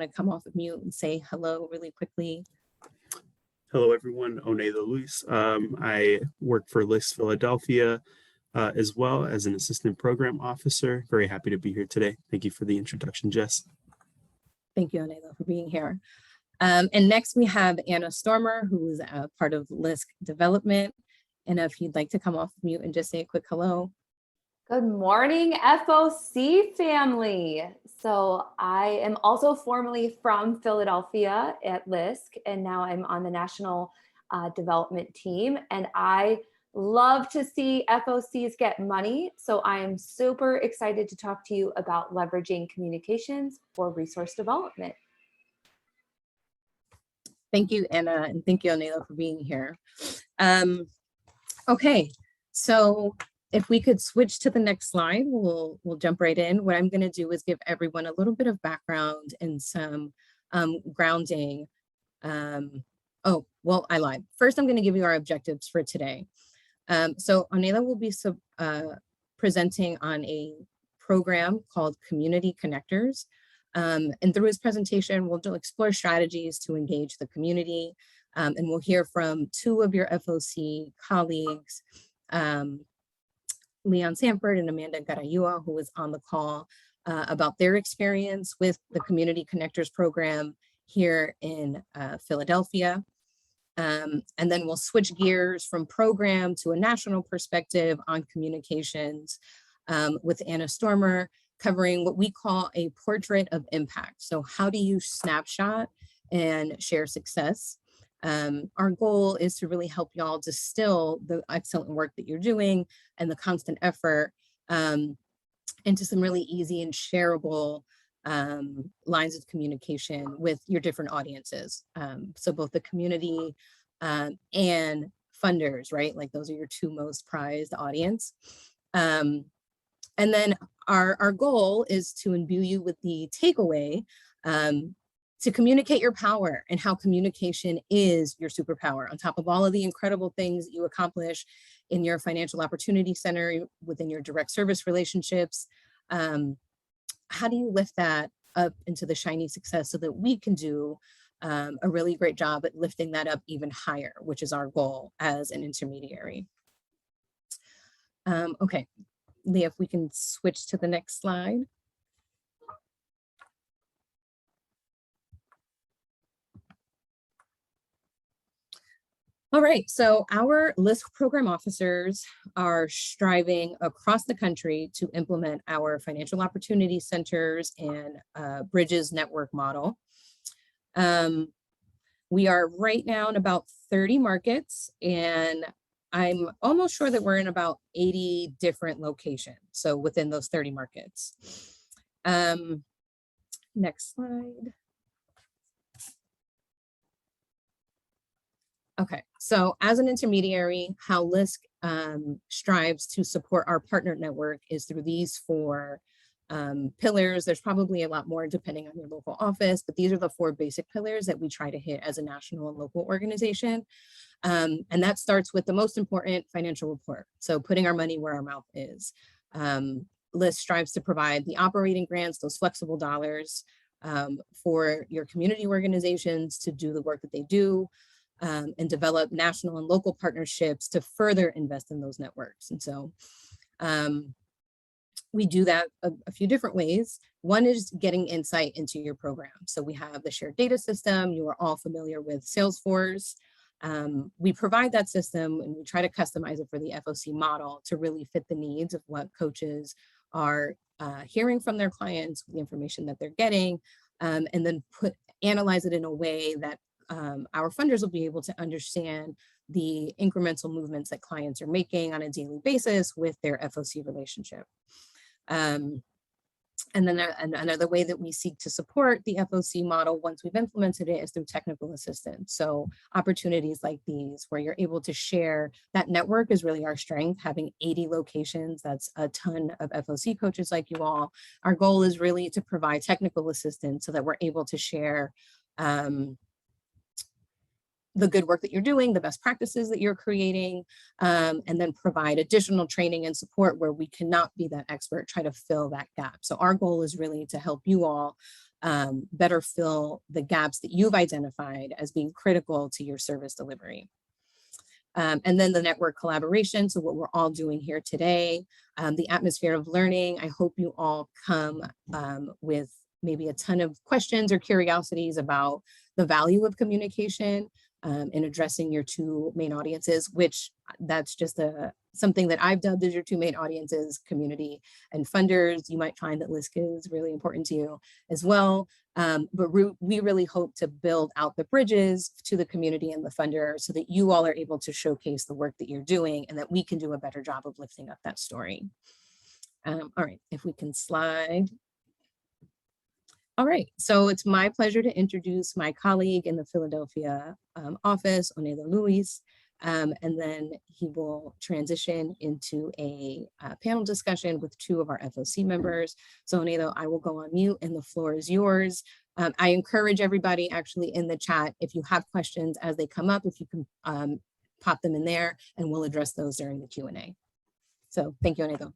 to come off of mute and say hello really quickly. Hello, everyone. Oneda Luis. I work for LIS Philadelphia as well as an assistant program officer. Very happy to be here today. Thank you for the introduction, Jess. Thank you, Oneda, for being here. And next we have Anna Stormer, who is a part of LISC development. And if you'd like to come off mute and just say a quick hello. Good morning, FOC family. So I am also formerly from Philadelphia at LISC, and now I'm on the national development team. And I love to see FOCs get money. So I am super excited to talk to you about leveraging communications for resource development. Thank you, Anna, and thank you, Onela, for being here. Okay, so if we could switch to the next slide, we'll jump right in. What I'm going to do is give everyone a little bit of background and some grounding. Oh, well, I lied. First, I'm going to give you our objectives for today. So Onela will be presenting on a program called Community Connectors. And through his presentation, we'll explore strategies to engage the community. And we'll hear from two of your FOC colleagues, Leon Sanford and Amanda Garayua, who was on the call about their experience with the Community Connectors program here in Philadelphia. And then we'll switch gears from program to a national perspective on communications with Anna Stormer, covering what we call a portrait of impact. So how do you snapshot and share success? Our goal is to really help y'all distill the excellent work that you're doing and the constant effort into some really easy and shareable lines of communication with your different audiences. So both the community and funders, right? Like those are your two most prized audience. And then our goal is to imbue you with the takeaway to communicate your power and how communication is your superpower on top of all of the incredible things that you accomplish in your financial opportunity center, within your direct service relationships. How do you lift that up into the shiny success so that we can do a really great job at lifting that up even higher, which is our goal as an intermediary. Okay, Leah, if we can switch to the next slide. All right, so our LISC program officers are striving across the country to implement our financial opportunity centers and bridges network model. We are right now in about 30 markets, and I'm almost sure that we're in about 80 different locations. So within those 30 markets. Next slide. Okay, so as an intermediary, how LISC strives to support our partner network is through these four pillars. There's probably a lot more depending on your local office, but these are the four basic pillars that we try to hit as a national and local organization. And that starts with the most important, financial report. So putting our money where our mouth is. LISC strives to provide the operating grants, those flexible dollars for your community organizations to do the work that they do. And develop national and local partnerships to further invest in those networks. And so we do that a few different ways. One is getting insight into your program. So we have the shared data system. You are all familiar with Salesforce. We provide that system and we try to customize it for the FOC model to really fit the needs of what coaches are hearing from their clients, the information that they're getting, and then analyze it in a way that our funders will be able to understand the incremental movements that clients are making on a daily basis with their FOC relationship. And then another way that we seek to support the FOC model once we've implemented it is through technical assistance. So opportunities like these where you're able to share, that network is really our strength, having 80 locations, that's a ton of FOC coaches like you all. Our goal is really to provide technical assistance so that we're able to share the good work that you're doing, the best practices that you're creating, and then provide additional training and support where we cannot be that expert, try to fill that gap. So our goal is really to help you all better fill the gaps that you've identified as being critical to your service delivery. And then the network collaboration, so what we're all doing here today, the atmosphere of learning. I hope you all come with maybe a ton of questions or curiosities about the value of communication in addressing your two main audiences, which that's just something that I've dubbed as your two main audiences, community and funders. You might find that LISC is really important to you as well. But we really hope to build out the bridges to the community and the funder so that you all are able to showcase the work that you're doing and that we can do a better job of lifting up that story. All right, if we can slide. All right, so it's my pleasure to introduce my colleague in the Philadelphia office, Onedo Luis, and then he will transition into a panel discussion with two of our FOC members. So Onedo, I will go on mute and the floor is yours. I encourage everybody actually in the chat, if you have questions as they come up, if you can pop them in there and we'll address those during the Q&A. So thank you, Onedo.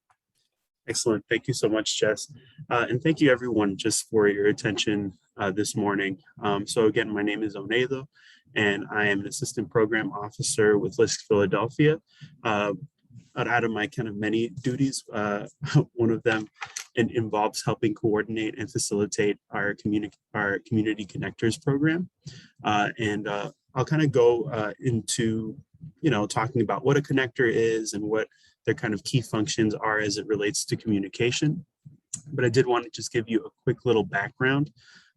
Excellent. Thank you so much, Jess. And thank you everyone just for your attention this morning. So again, my name is Onedo and I am an assistant program officer with LISC Philadelphia. Out of my kind of many duties, one of them involves helping coordinate and facilitate our community connectors program. And I'll kind of go into, talking about what a connector is and what their kind of key functions are as it relates to communication. But I did want to just give you a quick little background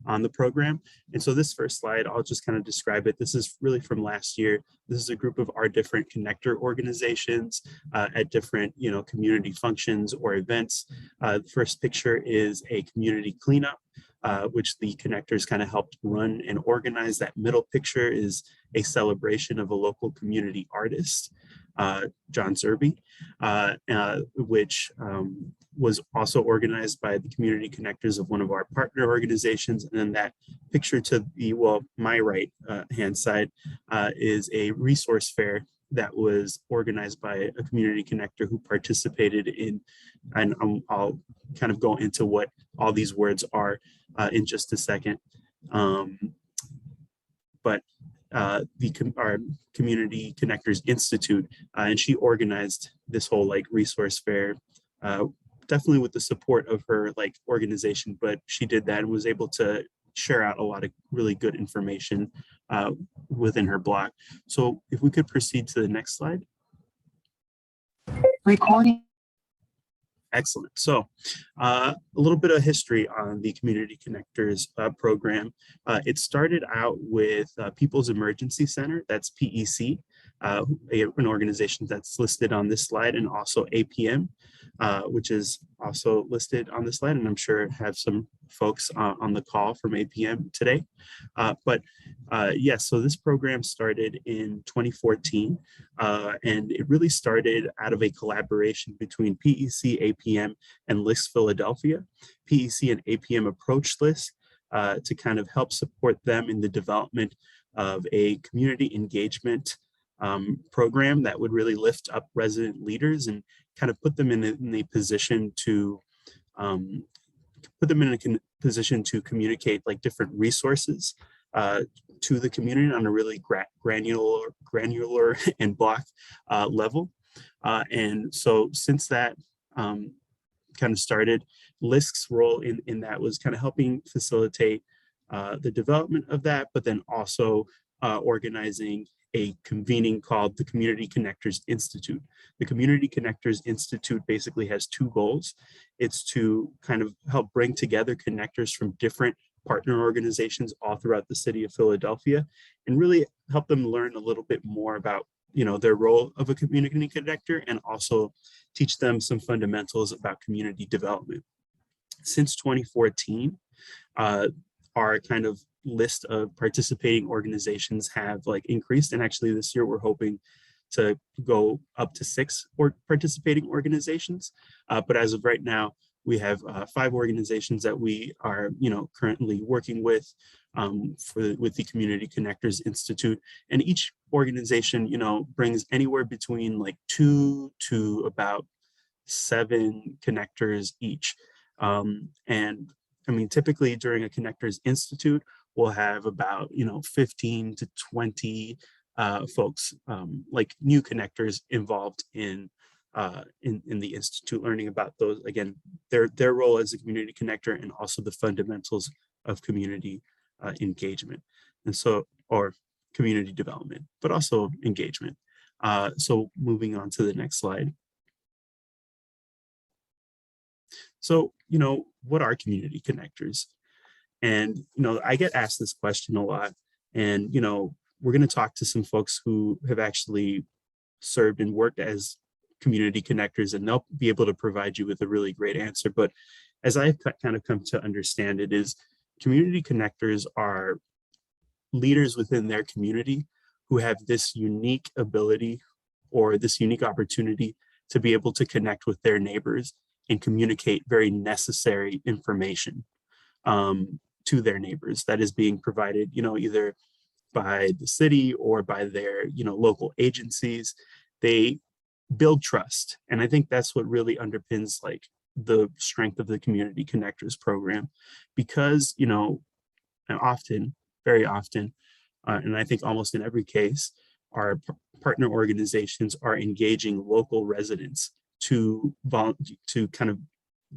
on the program. And so this first slide, I'll just kind of describe it. This is really from last year. This is a group of our different connector organizations at different, community functions or events. The first picture is a community cleanup, which the connectors kind of helped run and organize. That middle picture is a celebration of a local community artist, John Zerby, which was also organized by the community connectors of one of our partner organizations. And then that picture to the, my right hand side is a resource fair that was organized by a community connector who participated in, and I'll kind of go into what all these words are in just a second. But our Community Connectors Institute, and she organized this whole resource fair, definitely with the support of her organization, but she did that and was able to share out a lot of really good information within her blog. So if we could proceed to the next slide. Recording. Excellent. So a little bit of history on the Community Connectors program. It started out with People's Emergency Center, that's PEC, an organization that's listed on this slide, and also APM, which is also listed on this slide, and I'm sure have some folks on the call from APM today. Yes, so this program started in 2014, and it really started out of a collaboration between PEC, APM, and LISC Philadelphia. PEC and APM approached LISC to kind of help support them in the development of a community engagement program that would really lift up resident leaders and kind of put them in a position to communicate different resources to the community on a really granular and block level. And so since that kind of started, LISC's role in that was kind of helping facilitate the development of that, but then also organizing a convening called the Community Connectors Institute. The Community Connectors Institute basically has two goals. It's to kind of help bring together connectors from different partner organizations all throughout the city of Philadelphia and really help them learn a little bit more about their role of a community connector, and also teach them some fundamentals about community development. Since 2014, our kind of list of participating organizations have increased, and actually this year we're hoping to go up to 6 participating organizations. But as of right now, we have 5 organizations that we are currently working with with the Community Connectors Institute, and each organization brings anywhere between 2 to about 7 connectors each. And I mean, typically during a Connectors Institute, we'll have about, 15 to 20 folks, like new connectors involved in the Institute, learning about those, again, their role as a community connector and also the fundamentals of community engagement. And so, or community development, but also engagement. So moving on to the next slide. So, what are community connectors? And, I get asked this question a lot. And, we're going to talk to some folks who have actually served and worked as community connectors, and they'll be able to provide you with a really great answer. But as I've kind of come to understand it, is community connectors are leaders within their community who have this unique ability or this unique opportunity to be able to connect with their neighbors and communicate very necessary information to their neighbors that is being provided, either by the city or by their, local agencies. They build trust. And I think that's what really underpins like the strength of the Community Connectors program, because, and often, very often, and I think almost in every case, our partner organizations are engaging local residents to kind of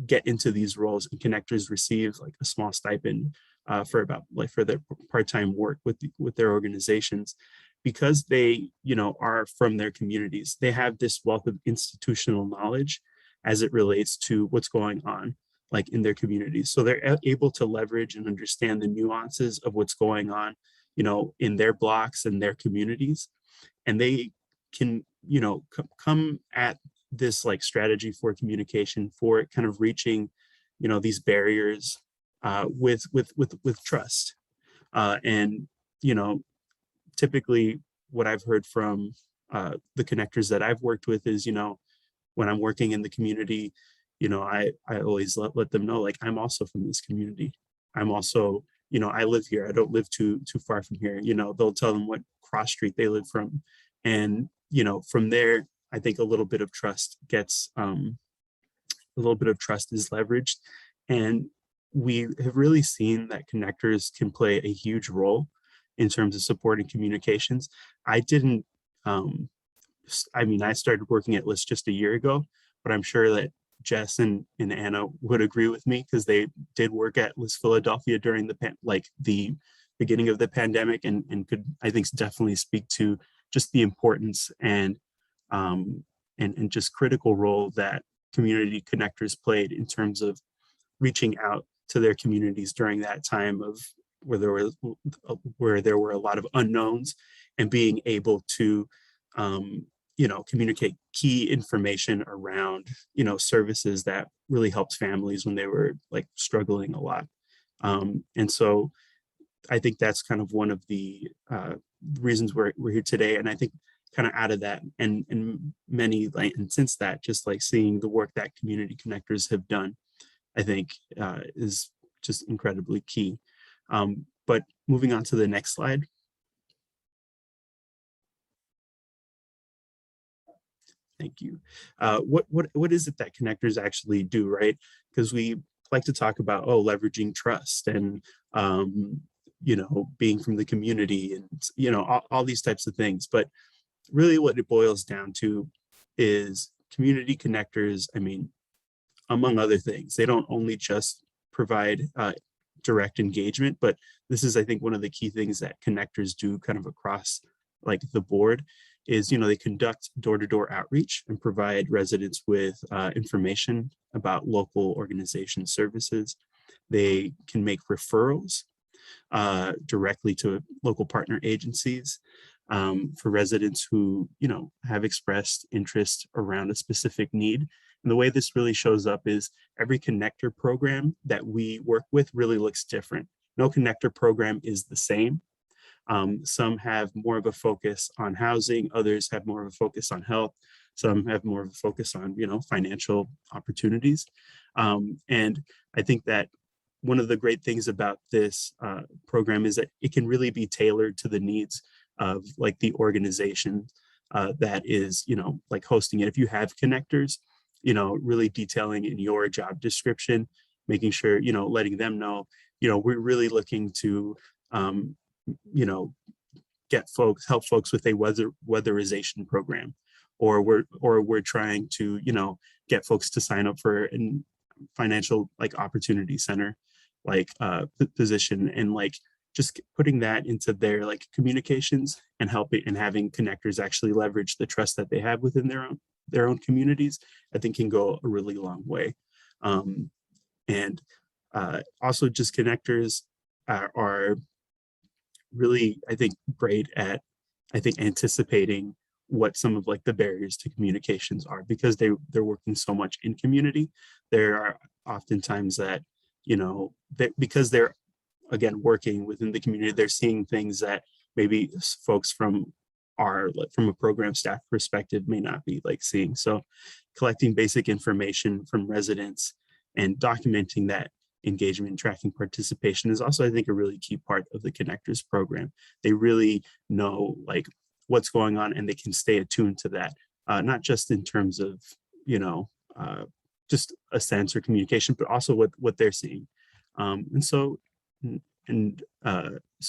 get into these roles, and connectors receive like a small stipend for their part-time work with their organizations, because they are from their communities. They have this wealth of institutional knowledge as it relates to what's going on like in their communities. So they're able to leverage and understand the nuances of what's going on, in their blocks and their communities. And they can, come at this like strategy for communication, for kind of reaching, these barriers with trust. And, typically what I've heard from the connectors that I've worked with is, when I'm working in the community, I always let them know, like, I'm also from this community. I'm also, I live here. I don't live too far from here. They'll tell them what cross street they live from. And, from there, I think a little bit of trust is leveraged. And we have really seen that connectors can play a huge role in terms of supporting communications. I didn't, I started working at LIST just a year ago, but I'm sure that Jess and Anna would agree with me, because they did work at LIST Philadelphia during the beginning of the pandemic, and could, I think, definitely speak to just the importance and just critical role that community connectors played in terms of reaching out to their communities during that time of where there were a lot of unknowns, and being able to communicate key information around services that really helped families when they were like struggling a lot. And so I think that's kind of one of the reasons we're here today. And I think kind of out of that and since that, just like seeing the work that community connectors have done, I think is just incredibly key. But moving on to the next slide. Thank you. What is it that connectors actually do, right? Because we like to talk about, leveraging trust and, being from the community and, all these types of things. But really what it boils down to is community connectors. I mean, among other things, they don't only just provide direct engagement, but this is, I think, one of the key things that connectors do kind of across like the board is, they conduct door-to-door outreach and provide residents with information about local organization services. They can make referrals directly to local partner agencies for residents who, have expressed interest around a specific need. And the way this really shows up is every connector program that we work with really looks different. No connector program is the same. Some have more of a focus on housing, others have more of a focus on health, some have more of a focus on, financial opportunities. And I think that one of the great things about this program is that it can really be tailored to the needs of like the organization that is, like hosting it. If you have connectors, really detailing in your job description, making sure, letting them know, we're really looking to, you know, help folks with a weatherization program, or we're trying to, get folks to sign up for a financial like opportunity center, like position, and like just putting that into their like communications and helping and having connectors actually leverage the trust that they have within their own communities, I think can go a really long way. And also just connectors are really, I think, great at, anticipating what some of like the barriers to communications are, because they're working so much in community. There are oftentimes that, because they're, again, working within the community, they're seeing things that maybe folks from a program staff perspective may not be like seeing. So collecting basic information from residents and documenting that engagement, tracking participation is also, I think, a really key part of the Connectors program. They really know like what's going on, and they can stay attuned to that, not just in terms of, just a sense or communication, but also what they're seeing. So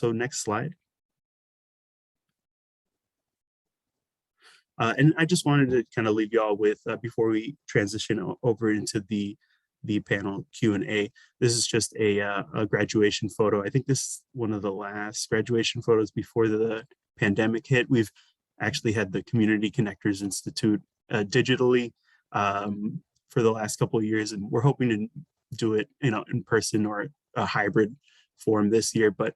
next slide. And I just wanted to kind of leave you all with, before we transition over into the panel Q&A, this is just a graduation photo. I think this is one of the last graduation photos before the pandemic hit. We've actually had the Community Connectors Institute digitally for the last couple of years, and we're hoping to do it, in person or a hybrid form this year. But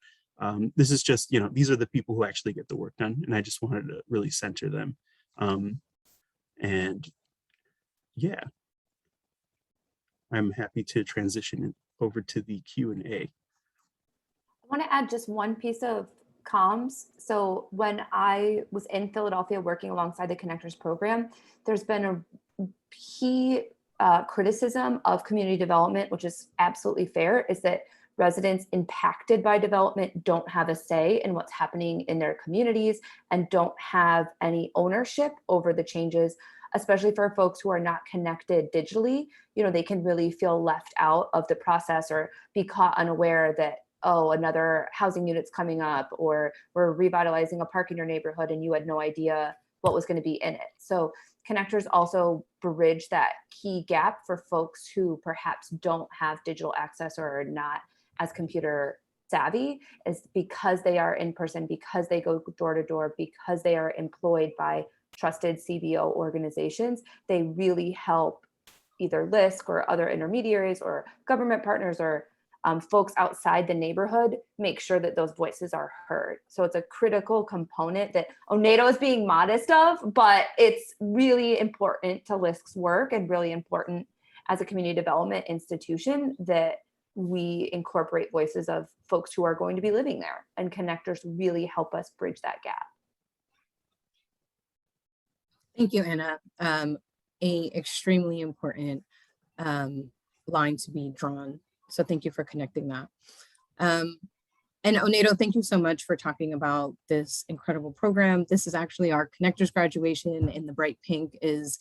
this is just, these are the people who actually get the work done, and I just wanted to really center them. And yeah, I'm happy to transition over to the Q&A. I want to add just one piece of comms. So when I was in Philadelphia working alongside the Connectors program, there's been a key criticism of community development, which is absolutely fair, is that residents impacted by development don't have a say in what's happening in their communities and don't have any ownership over the changes, especially for folks who are not connected digitally. They can really feel left out of the process or be caught unaware that, oh, another housing unit's coming up, or we're revitalizing a park in your neighborhood and you had no idea what was going to be in it. So Connectors also bridge that key gap for folks who perhaps don't have digital access or are not as computer savvy, is because they are in person, because they go door to door, because they are employed by trusted CBO organizations. They really help either LISC or other intermediaries or government partners or folks outside the neighborhood make sure that those voices are heard. So it's a critical component that ONADO is being modest of, but it's really important to LISC's work and really important as a community development institution that we incorporate voices of folks who are going to be living there, and Connectors really help us bridge that gap. Thank you, Anna. A extremely important line to be drawn. So thank you for connecting that. And ONADO, thank you so much for talking about this incredible program. This is actually our Connectors graduation. In the bright pink is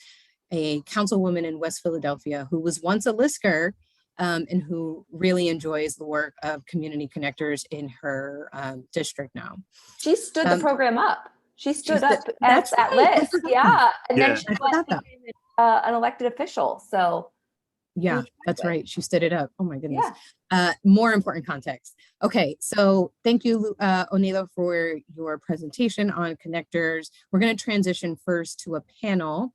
a councilwoman in West Philadelphia who was once a LISCer, and who really enjoys the work of Community Connectors in her district now. She stood the program up. She stood up at LISC, yeah. And yeah. then she went and became an elected official, so. Yeah, that's right. She stood it up. Oh my goodness. Yeah. More important context. Okay, so thank you, ONADO, for your presentation on Connectors. We're going to transition first to a panel.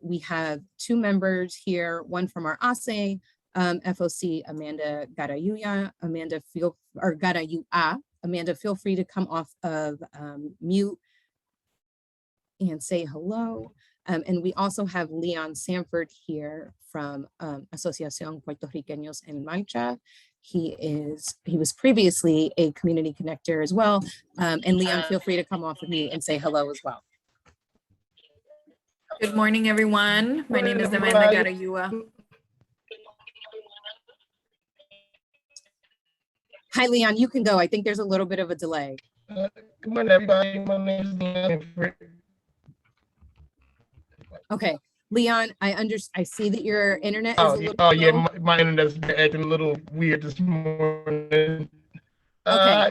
We have two members here, one from our ASE, FOC, Amanda Garayuya. Amanda, feel free to come off of mute and say hello. And we also have Leon Sanford here from Asociación Puertorriqueños en Marcha. He was previously a community connector as well. And Leon, feel free to come off of mute and say hello as well. Good morning, everyone. My name is Amanda Garayuya. Hi, Leon, you can go. I think there's a little bit of a delay. Good morning, everybody. My name is Leon. Okay, Leon, I see that your internet is a little Oh yeah, slow. my internet's been acting a little weird this morning. Okay, Uh,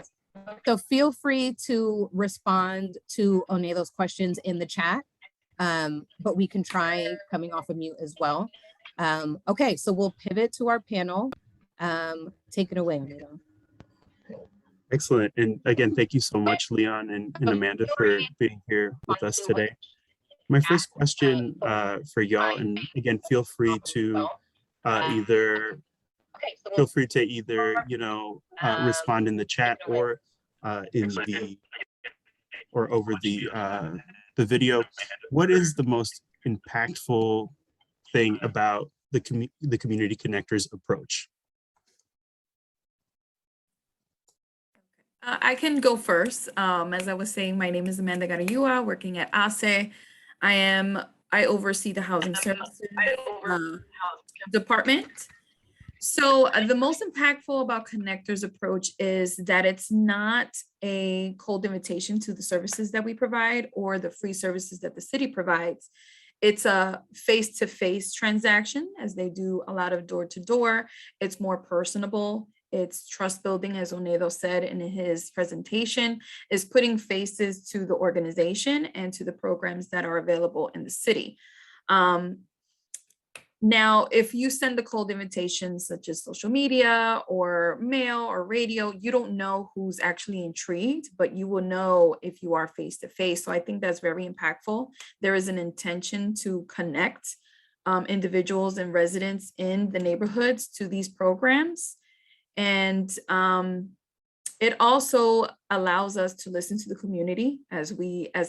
so feel free to respond to Onedo's questions in the chat, but we can try coming off of mute as well. Okay, so we'll pivot to our panel. Take it away, Onedo. Excellent. And again, thank you so much, Leon and Amanda, for being here with us today. My first question for y'all, and again, feel free to either respond in the chat or over the video. What is the most impactful thing about the community connectors approach? I can go first. As I was saying, my name is Amanda Garayua, working at ASE. I oversee the housing services department. So the most impactful about Connectors approach is that it's not a cold invitation to the services that we provide or the free services that the city provides. It's a face-to-face transaction, as they do a lot of door-to-door. It's more personable. It's trust building, as Onedo said in his presentation, is putting faces to the organization and to the programs that are available in the city. Now, if you send a cold invitation, such as social media or mail or radio, you don't know who's actually intrigued, but you will know if you are face-to-face. So I think that's very impactful. There is an intention to connect individuals and residents in the neighborhoods to these programs. And it also allows us to listen to the community, as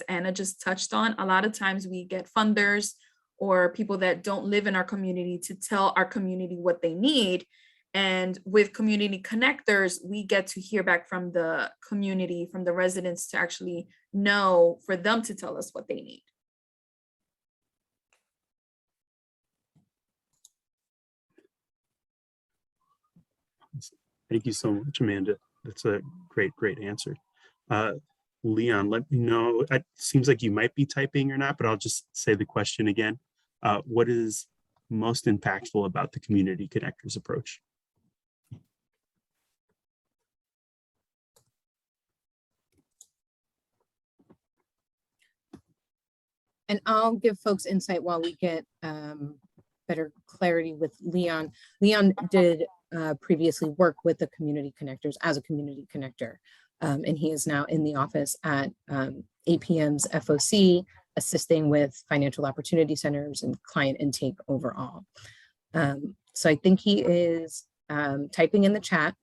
Anna just touched on. A lot of times we get funders or people that don't live in our community to tell our community what they need. And with community connectors, we get to hear back from the community, from the residents, to actually know for them to tell us what they need. Thank you so much, Amanda. That's a great answer. Leon, let me know. It seems like you might be typing or not, but I'll just say the question again. What is most impactful about the community connectors approach? And I'll give folks insight while we get better clarity with Leon. Leon did previously work with the community connectors as a community connector. And he is now in the office at APM's FOC, assisting with financial opportunity centers and client intake overall. So I think he is typing in the chat.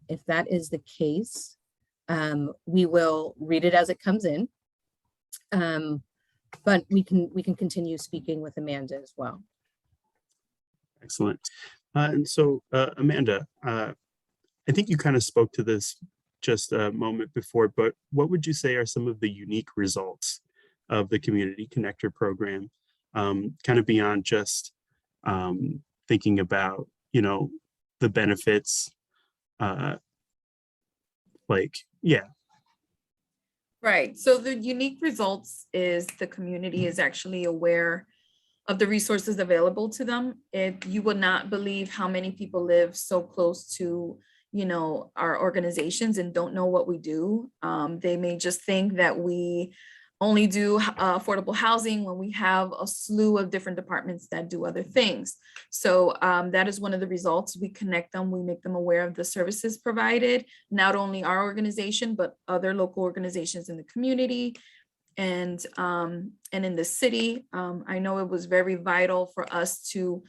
If that is the case, we will read it as it comes in. But we can continue speaking with Amanda as well. Excellent. And so, Amanda, I think you kind of spoke to this just a moment before, but what would you say are some of the unique results of the Community Connector program, kind of beyond just thinking about, the benefits, Right. So the unique results is the community is actually aware of the resources available to them. You would not believe how many people live so close to, our organizations and don't know what we do. They may just think that we only do affordable housing when we have a slew of different departments that do other things. So that is one of the results. We connect them, we make them aware of the services provided, not only our organization, but other local organizations in the community and in the city. I know it was very vital for us to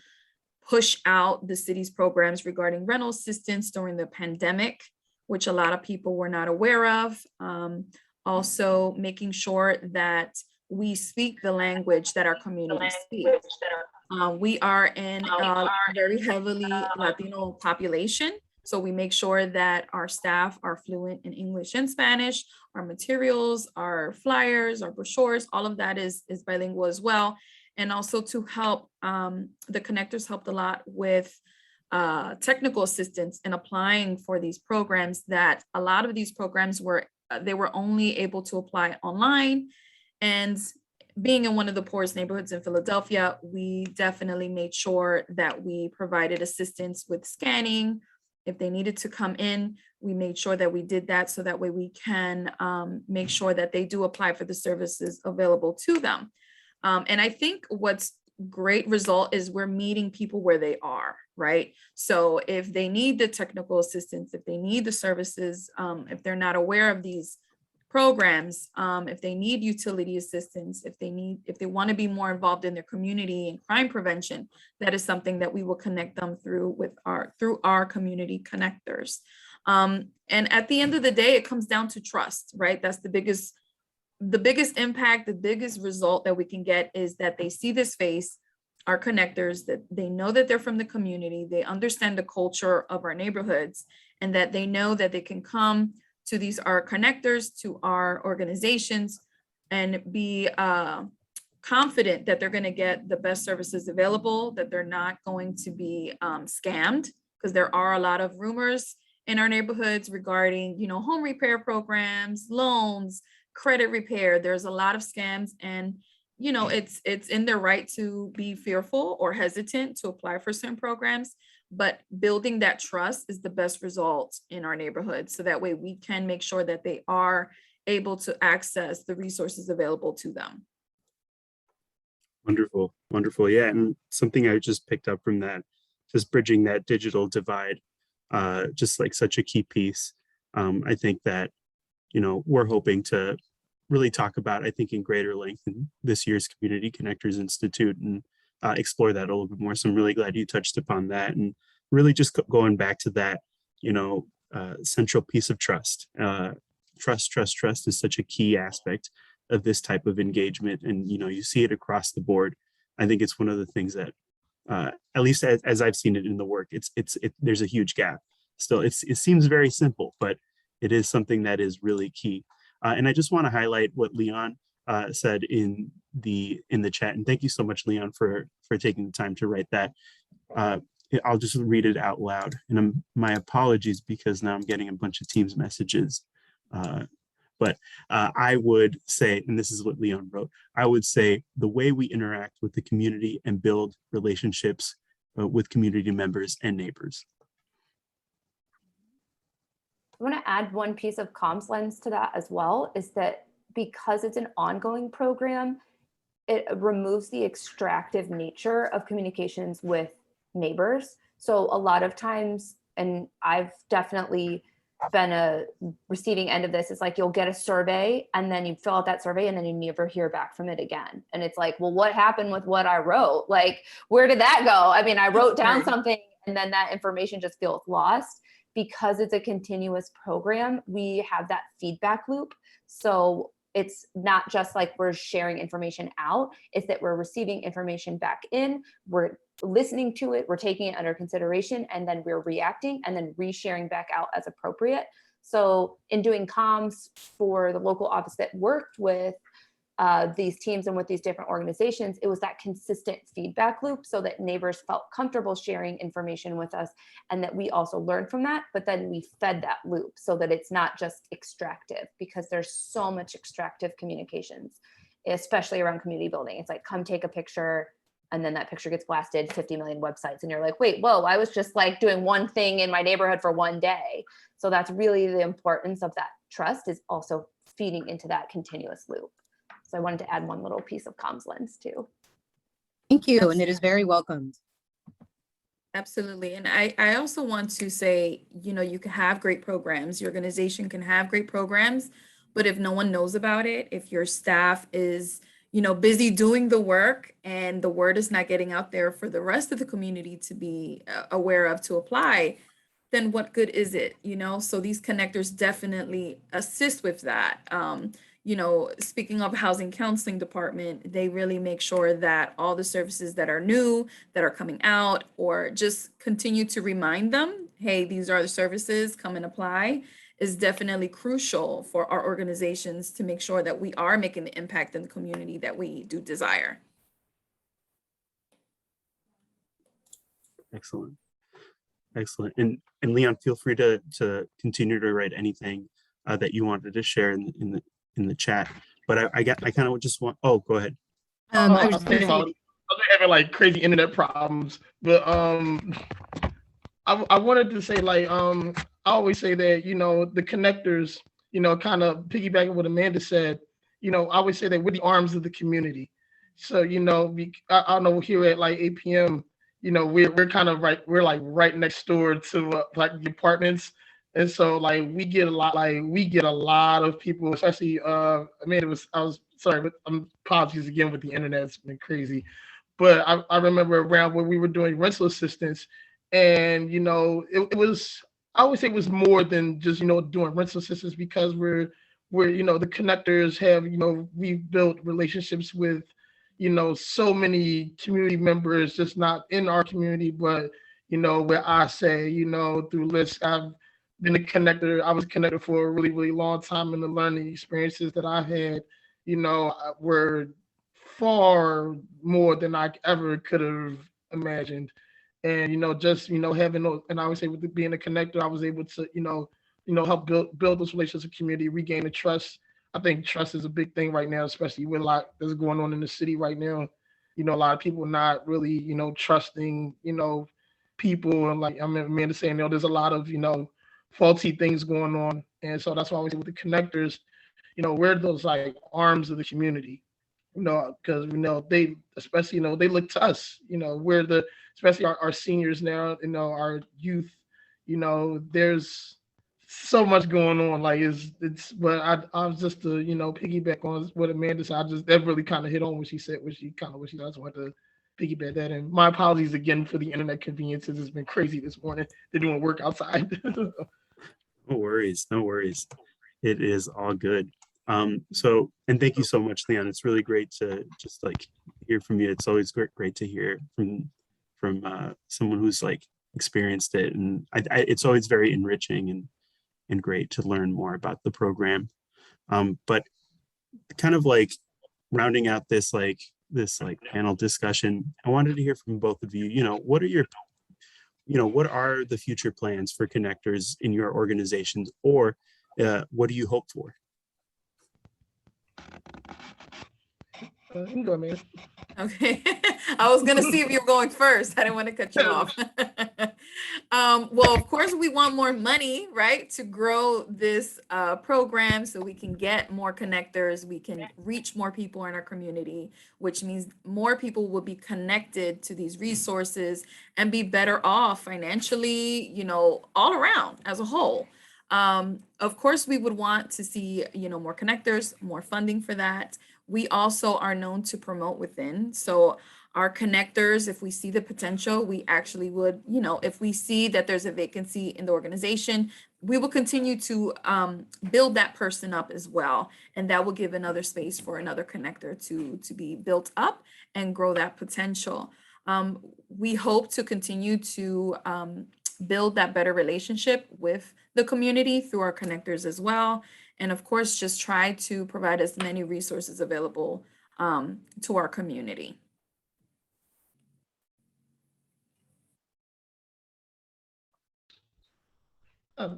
push out the city's programs regarding rental assistance during the pandemic, which a lot of people were not aware of. Also making sure that we speak the language that our community speaks. We are in a very heavily Latino population. So we make sure that our staff are fluent in English and Spanish, our materials, our flyers, our brochures, all of that is bilingual as well. And also to help, the connectors helped a lot with technical assistance in applying for these programs, that a lot of these programs were, they were only able to apply online. And being in one of the poorest neighborhoods in Philadelphia, we definitely made sure that we provided assistance with scanning. If they needed to come in, we made sure that we did that so that way we can make sure that they do apply for the services available to them. And I think what's great result is we're meeting people where they are, right? So if they need the technical assistance, if they need the services, if they're not aware of these programs, if they need utility assistance, if they want to be more involved in their community and crime prevention, that is something that we will connect them through our community connectors. And at the end of the day, it comes down to trust, right? That's the biggest impact, the biggest result that we can get is that they see this face, our connectors, that they know that they're from the community, they understand the culture of our neighborhoods, and that they know that they can come to our connectors, to our organizations, and be confident that they're going to get the best services available, that they're not going to be scammed, because there are a lot of rumors in our neighborhoods regarding, home repair programs, loans, credit repair. There's a lot of scams, and it's in their right to be fearful or hesitant to apply for certain programs, but building that trust is the best result in our neighborhood. So that way we can make sure that they are able to access the resources available to them. Wonderful, wonderful. Yeah, and something I just picked up from that, just bridging that digital divide, just like such a key piece. I think that, we're hoping to really talk about, I think, in greater length in this year's Community Connectors Institute, and explore that a little bit more. So I'm really glad you touched upon that, and really just going back to that, central piece of trust. Trust is such a key aspect of this type of engagement, and you see it across the board. I think it's one of the things that, at least as I've seen it in the work, there's a huge gap. Still, it seems very simple, but it is something that is really key. And I just want to highlight what Leon said in the chat, and thank you so much, Leon, for taking the time to write that. I'll just read it out loud, and my apologies because now I'm getting a bunch of Teams messages. But I would say, and this is what Leon wrote, I would say the way we interact with the community and build relationships with community members and neighbors. I want to add one piece of comms lens to that as well, is that because it's an ongoing program, it removes the extractive nature of communications with neighbors. So a lot of times, and I've definitely been a receiving end of this, it's like you'll get a survey and then you fill out that survey and then you never hear back from it again. And it's like, well, what happened with what I wrote? Like, where did that go? I mean, I wrote down something and then that information just feels lost. Because it's a continuous program, we have that feedback loop. So it's not just like we're sharing information out, it's that we're receiving information back in, we're listening to it, we're taking it under consideration, and then we're reacting and then resharing back out as appropriate. So in doing comms for the local office that worked with these teams and with these different organizations, it was that consistent feedback loop so that neighbors felt comfortable sharing information with us and that we also learned from that, but then we fed that loop so that it's not just extractive, because there's so much extractive communications, especially around community building. It's like, come take a picture, and then that picture gets blasted 50 million websites and you're like, wait, whoa, I was just like doing one thing in my neighborhood for one day. So that's really the importance of that trust, is also feeding into that continuous loop. So I wanted to add one little piece of comms lens too. Thank you, and it is very welcomed. Absolutely. And I also want to say, you can have great programs, your organization can have great programs, but if no one knows about it, if your staff is, busy doing the work and the word is not getting out there for the rest of the community to be aware of, to apply, then what good is it? So these connectors definitely assist with that. Speaking of housing counseling department, they really make sure that all the services that are new, that are coming out, or just continue to remind them, hey, these are the services, come and apply, is definitely crucial for our organizations to make sure that we are making the impact in the community that we do desire. Excellent. Excellent. And Leon, feel free to continue to write anything that you wanted to share in the chat. But I kind of just want, oh, go ahead. I was I just gonna think say, I was having like crazy internet problems, but I wanted to say like I always say that the connectors, kind of piggybacking what Amanda said, I always say that we're the arms of the community. So I know here at like APM, we're kind of we're like right next door to like the apartments, and so like we get a lot of people, especially Amanda was I was sorry, but apologies again with the internet, it's been crazy. But I remember around when we were doing rental assistance, and it was I always say it was more than just doing rental assistance, because we're the connectors have we've built relationships with so many community members, just not in our community, but where I say through lists I've been a connector. I was a connector for a really really long time, and the learning experiences that I had were far more than I ever could have imagined. And just having those, and I always say with being a connector, I was able to help build those relationships with community, regain the trust. I think trust is a big thing right now, especially with a lot that's going on in the city right now. A lot of people not really trusting people, and like I'm Amanda saying, there's a lot of faulty things going on, and so that's why I always say with the connectors, we're those like arms of the community, because they especially they look to us, we're the especially our seniors now, our youth, there's so much going on. Like it's but I was just to piggyback on what Amanda said. I just that really kind of hit on what she said, what she I just wanted to piggyback that. And my apologies again for the internet conveniences. It's been crazy this morning. They're doing work outside. No worries, no worries. It is all good. So, and thank you so much, Leon. It's really great to just like hear from you. It's always great to hear from someone who's like experienced it, and it's always very enriching and great to learn more about the program. But kind of like rounding out this panel discussion, I wanted to hear from both of you. What are the future plans for connectors in your organizations, or what do you hope for? You can go, man. Okay, I was gonna see if you were going first. I didn't want to cut you off. Well, of course, we want more money, right, to grow this program so we can get more connectors, we can reach more people in our community, which means more people will be connected to these resources and be better off financially, all around as a whole. Of course, we would want to see, more connectors, more funding for that. We also are known to promote within. So our connectors, if we see the potential, we actually would, if we see that there's a vacancy in the organization, we will continue to build that person up as well. And that will give another space for another connector to be built up and grow that potential. We hope to continue to build that better relationship with the community through our connectors as well. And of course, just try to provide as many resources available to our community.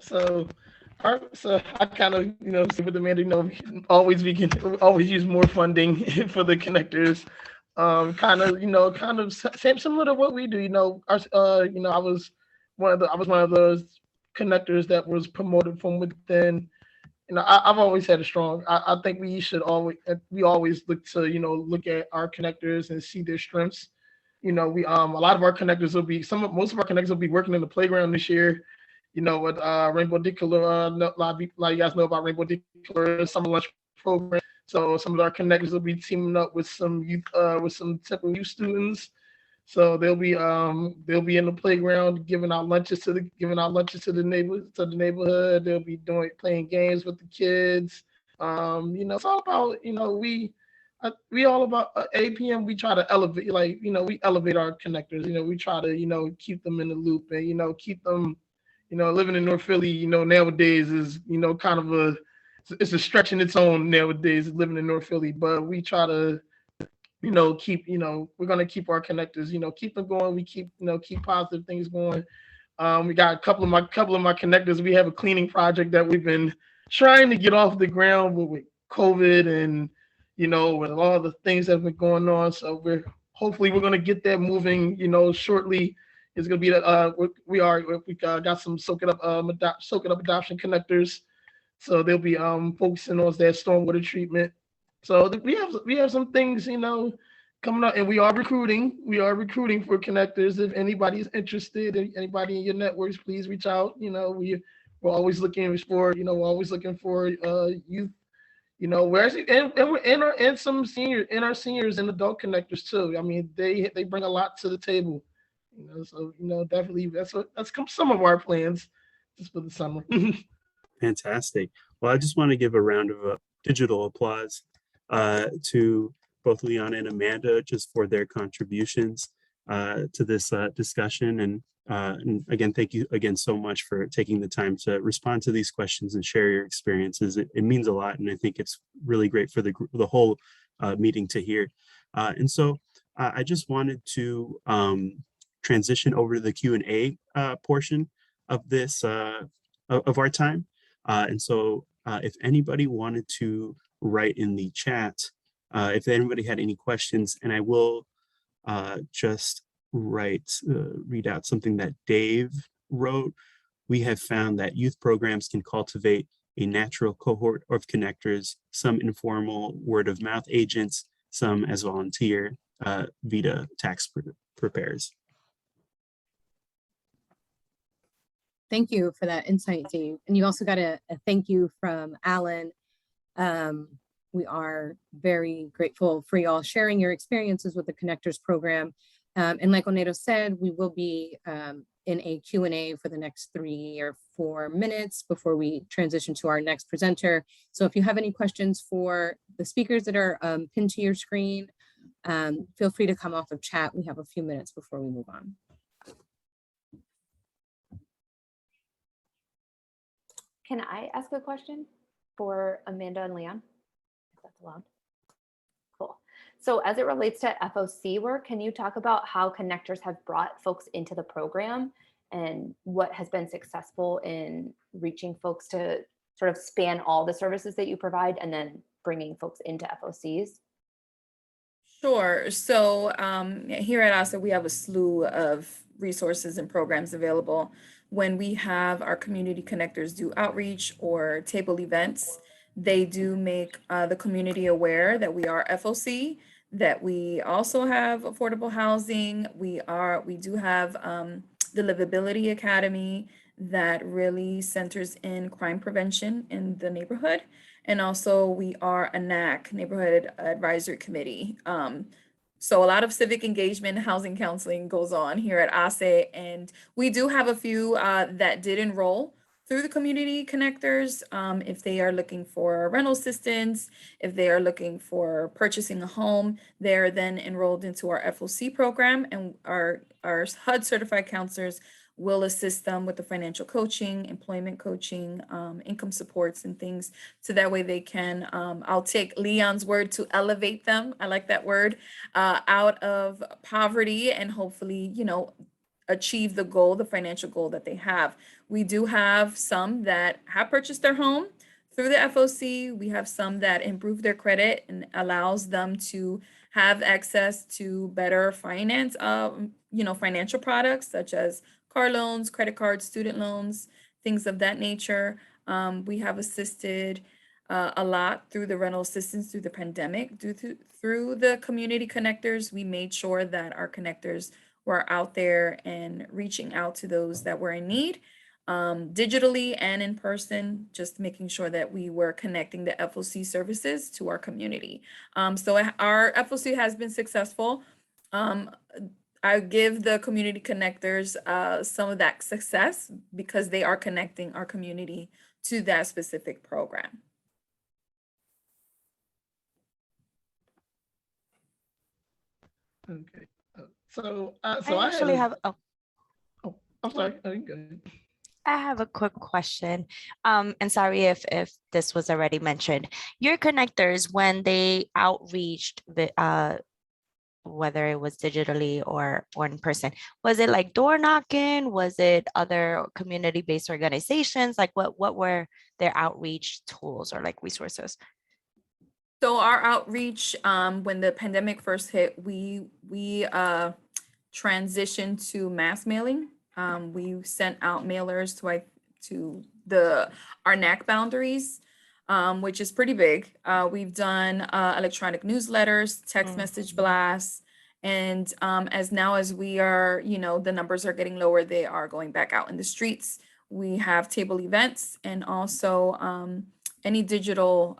So I kind of see with Amanda, we can always use more funding for the connectors. Kind of similar to what we do. I was one of those connectors that was promoted from within. I've always had a strong. I think we always look to look at our connectors and see their strengths. We a lot of our connectors will be most of our connectors will be working in the playground this year. With Rainbow Decolor, a lot of you guys know about Rainbow Decolor summer lunch program. So some of our connectors will be teaming up with some youth, with some typical youth students. So they'll be in the playground giving out lunches to the neighborhood. They'll be playing games with the kids. It's all about we all about APM. We try to elevate, we elevate our connectors. We try to keep them in the loop and keep them. Living in North Philly, nowadays is kind of it's a stretch in its own nowadays living in North Philly. But we try to keep we're gonna keep our connectors, keep them going. We keep keep positive things going. We got a couple of my connectors. We have a cleaning project that we've been trying to get off the ground with COVID, and with all the things that have been going on. So hopefully we're going to get that moving, shortly. It's going to be that we got some soak it up adoption connectors. So they'll be focusing on that stormwater treatment. So we have some things, coming up, and we are recruiting. We are recruiting for connectors. If anybody's interested, anybody in your networks, please reach out. We're always looking for, youth. We're actually we're in our seniors and adult connectors too. I mean, they bring a lot to the table. So definitely that's some of our plans just for the summer. Fantastic. Well, I just want to give a round of digital applause to both Leon and Amanda just for their contributions to this discussion. And again, thank you again so much for taking the time to respond to these questions and share your experiences. It means a lot, and I think it's really great for the whole meeting to hear. And so I just wanted to transition over to the Q&A portion of this of our time. And so if anybody wanted to write in the chat, if anybody had any questions, and I will just read out something that Dave wrote. We have found that youth programs can cultivate a natural cohort of connectors, some informal word of mouth agents, some as volunteer vita tax preparers. Thank you for that insight, Dave. And you also got a thank you from Alan. We are very grateful for y'all sharing your experiences with the Connectors program. And like Onedo said, we will be in a Q&A for the next 3 or 4 minutes before we transition to our next presenter. So if you have any questions for the speakers that are pinned to your screen, feel free to come off of chat. We have a few minutes before we move on. Can I ask a question for Amanda and Leon, if that's allowed? Cool. So as it relates to FOC work, can you talk about how connectors have brought folks into the program and what has been successful in reaching folks to sort of span all the services that you provide and then bringing folks into FOCs? Sure. So here at ASA, we have a slew of resources and programs available. When we have our community connectors do outreach or table events, they do make the community aware that we are FOC, that we also have affordable housing. We do have the Livability Academy that really centers in crime prevention in the neighborhood. And also we are a NAC, Neighborhood Advisory Committee. So a lot of civic engagement, housing counseling goes on here at ASE, and we do have a few that did enroll through the community connectors. If they are looking for rental assistance, if they are looking for purchasing a home, they're then enrolled into our FOC program, and our HUD certified counselors will assist them with the financial coaching, employment coaching, income supports and things. So that way they can, I'll take Leon's word to elevate them. I like that word, out of poverty and hopefully, achieve the goal, the financial goal that they have. We do have some that have purchased their home through the FOC. We have some that improve their credit and allows them to have access to better finance, financial products such as car loans, credit cards, student loans, things of that nature. We have assisted a lot through the rental assistance through the pandemic. Through the community connectors, we made sure that our connectors were out there and reaching out to those that were in need, digitally and in person, just making sure that we were connecting the FOC services to our community. So our FOC has been successful. I give the community connectors some of that success because they are connecting our community to that specific program. Okay. So I actually have. I'm sorry. Oh, you go ahead. I have a quick question. And sorry if this was already mentioned. Your connectors, when they outreached the whether it was digitally or in person, was it like door knocking? Was it other community-based organizations? Like what were their outreach tools or like resources? So our outreach, when the pandemic first hit, we transitioned to mass mailing. We sent out mailers to our NAC boundaries, which is pretty big. We've done electronic newsletters, text message blasts, and as we are, the numbers are getting lower, they are going back out in the streets. We have table events and also any digital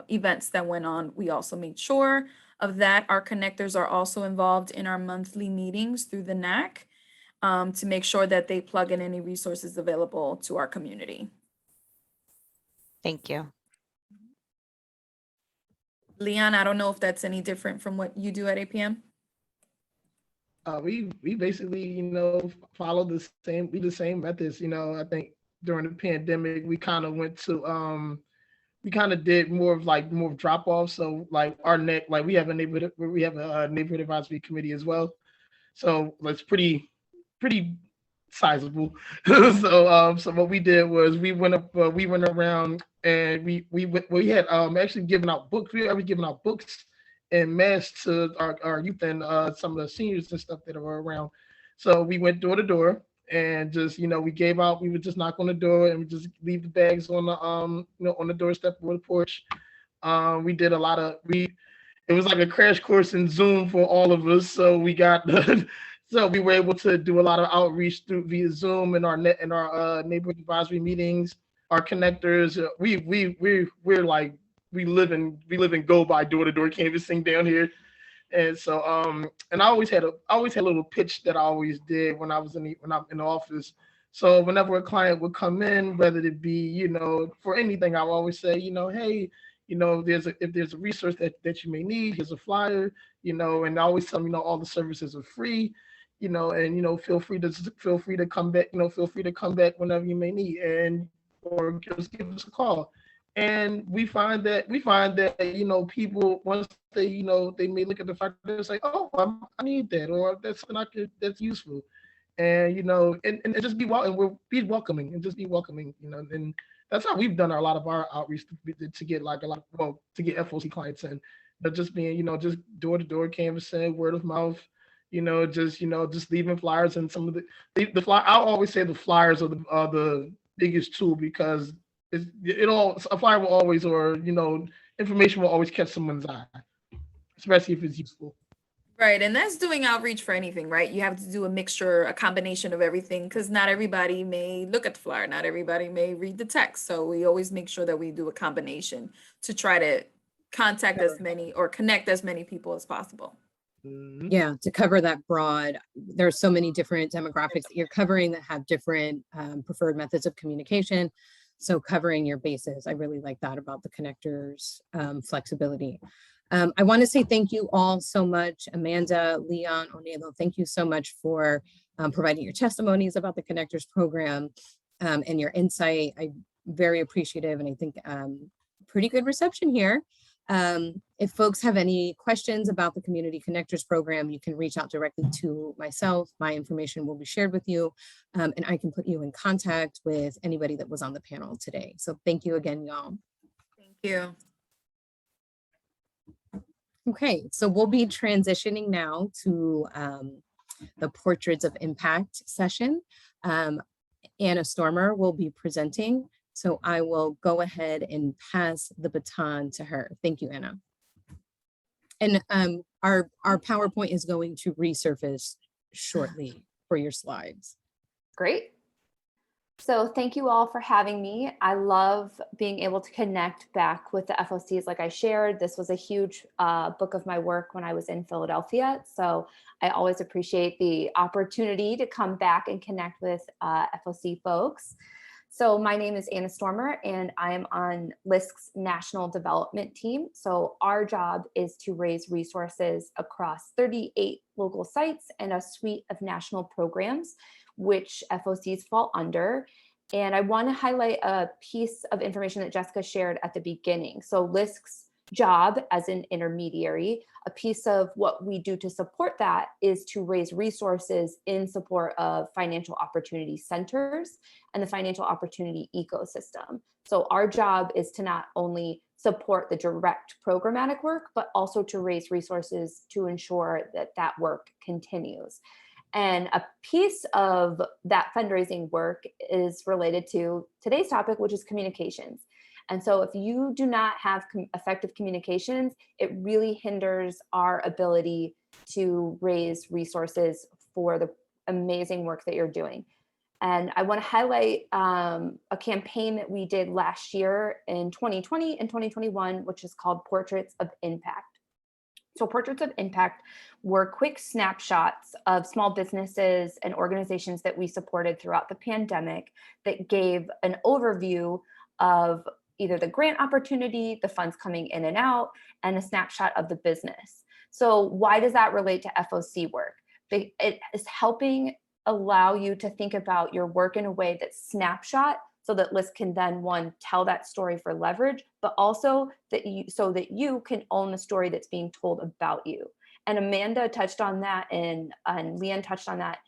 events that went on. We also made sure of that. Our connectors are also involved in our monthly meetings through the NAC to make sure that they plug in any resources available to our community. Thank you. Leon, I don't know if that's any different from what you do at APM. We basically, follow the same methods. I think during the pandemic, we kind of went to, we kind of did more of drop off. So like our NEC, like we have a neighborhood advisory committee as well. So it's pretty sizable. So what we did was we went around and we had actually given out books. We were giving out books and masks to our youth and some of the seniors and stuff that were around. So we went door to door and just, we would just knock on the door and we just leave the bags on the on the doorstep or the porch. We did it was like a crash course in Zoom for all of us. So we got so we were able to do a lot of outreach via Zoom and our neighborhood advisory meetings, our connectors. We're like we live and go by door to door canvassing down here. And so and I always had a little pitch that I always did when I'm in the office. So whenever a client would come in, whether it be, for anything, I would always say, hey, if there's a resource that you may need, here's a flyer, and I always tell them, all the services are free, and feel free to come back, feel free to come back whenever you may need, or just give us a call. And we find that people, once they they may look at the fact, they're like, oh, I need that, or that's that's useful, and and just be welcoming and just be welcoming, and that's how we've done a lot of our outreach to get to get FOC clients in, but just being just door to door canvassing, word of mouth, just leaving flyers. And some of the fly. I always say the flyers are the biggest tool, because a flyer will always, or information will always catch someone's eye, especially if it's useful. Right, and that's doing outreach for anything, right? You have to do a combination of everything, because not everybody may look at the flyer, not everybody may read the text. So we always make sure that we do a combination to try to contact as many or connect as many people as possible. Yeah, to cover that broad, there are so many different demographics that you're covering that have different preferred methods of communication. So covering your bases, I really like that about the connectors flexibility. I want to say thank you all so much, Amanda, Leon, Onelo. Thank you so much for providing your testimonies about the Connectors program and your insight. I'm very appreciative, and I think pretty good reception here. If folks have any questions about the Community Connectors program, you can reach out directly to myself. My information will be shared with you, and I can put you in contact with anybody that was on the panel today. So thank you again, y'all. Thank you. Okay, so we'll be transitioning now to the Portraits of Impact session. Anna Stormer will be presenting, so I will go ahead and pass the baton to her. Thank you, Anna. And our PowerPoint is going to resurface shortly for your slides. Great. So thank you all for having me. I love being able to connect back with the FOCs like I shared. This was a huge book of my work when I was in Philadelphia. So I always appreciate the opportunity to come back and connect with FOC folks. So my name is Anna Stormer, and I am on LISC's National Development Team. So our job is to raise resources across 38 local sites and a suite of national programs, which FOCs fall under. And I want to highlight a piece of information that Jessica shared at the beginning. So LISC's job as an intermediary, a piece of what we do to support that is to raise resources in support of financial opportunity centers and the financial opportunity ecosystem. So our job is to not only support the direct programmatic work, but also to raise resources to ensure that that work continues. And a piece of that fundraising work is related to today's topic, which is communications. And so if you do not have effective communications, it really hinders our ability to raise resources for the amazing work that you're doing. And I want to highlight a campaign that we did last year in 2020 and 2021, which is called Portraits of Impact. So Portraits of Impact were quick snapshots of small businesses and organizations that we supported throughout the pandemic that gave an overview of either the grant opportunity, the funds coming in and out, and a snapshot of the business. So why does that relate to FOC work? It is helping allow you to think about your work in a way that's snapshot, so that LISC can then, one, tell that story for leverage, but also so that you can own the story that's being told about you. And Amanda touched on that, and Leanne touched on that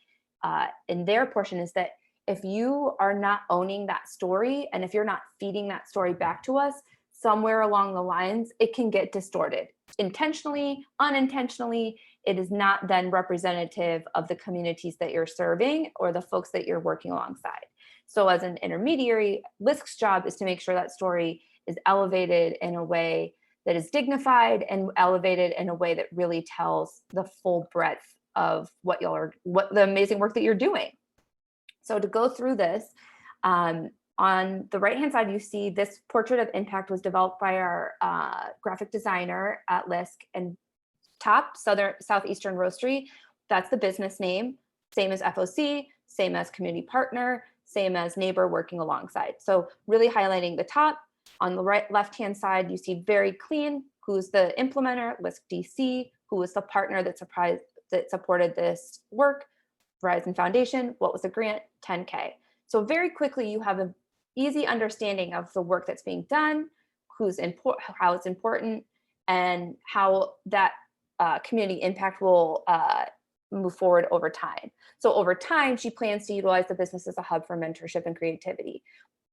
in their portion, is that if you are not owning that story, and if you're not feeding that story back to us, somewhere along the lines, it can get distorted. Intentionally, unintentionally, it is not then representative of the communities that you're serving or the folks that you're working alongside. So as an intermediary, LISC's job is to make sure that story is elevated in a way that is dignified and elevated in a way that really tells the full breadth of what the amazing work that you're doing. So to go through this, on the right-hand side, you see this Portrait of Impact was developed by our graphic designer at LISC, and top Southeastern Roastery, that's the business name, same as FOC, same as community partner, same as neighbor working alongside. So really highlighting the top. On the left-hand side, you see Very Clean, who's the implementer, LISC DC, who was the partner that supported this work, Verizon Foundation, what was the grant? 10K. So very quickly, you have an easy understanding of the work that's being done, how it's important, and how that community impact will move forward over time. So over time, she plans to utilize the business as a hub for mentorship and creativity.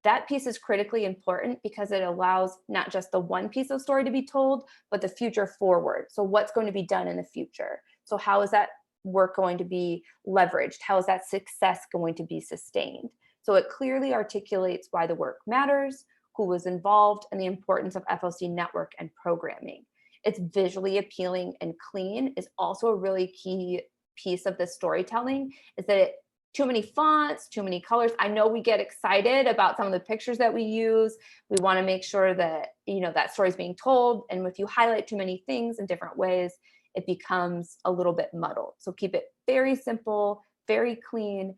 That piece is critically important because it allows not just the one piece of story to be told, but the future forward. So what's going to be done in the future? So how is that work going to be leveraged? How is that success going to be sustained? So it clearly articulates why the work matters, who was involved, and the importance of FOC network and programming. It's visually appealing and clean is also a really key piece of the storytelling, is that too many fonts, too many colors. I know we get excited about some of the pictures that we use. We want to make sure that, that story is being told. And if you highlight too many things in different ways, it becomes a little bit muddled. So keep it very simple, very clean.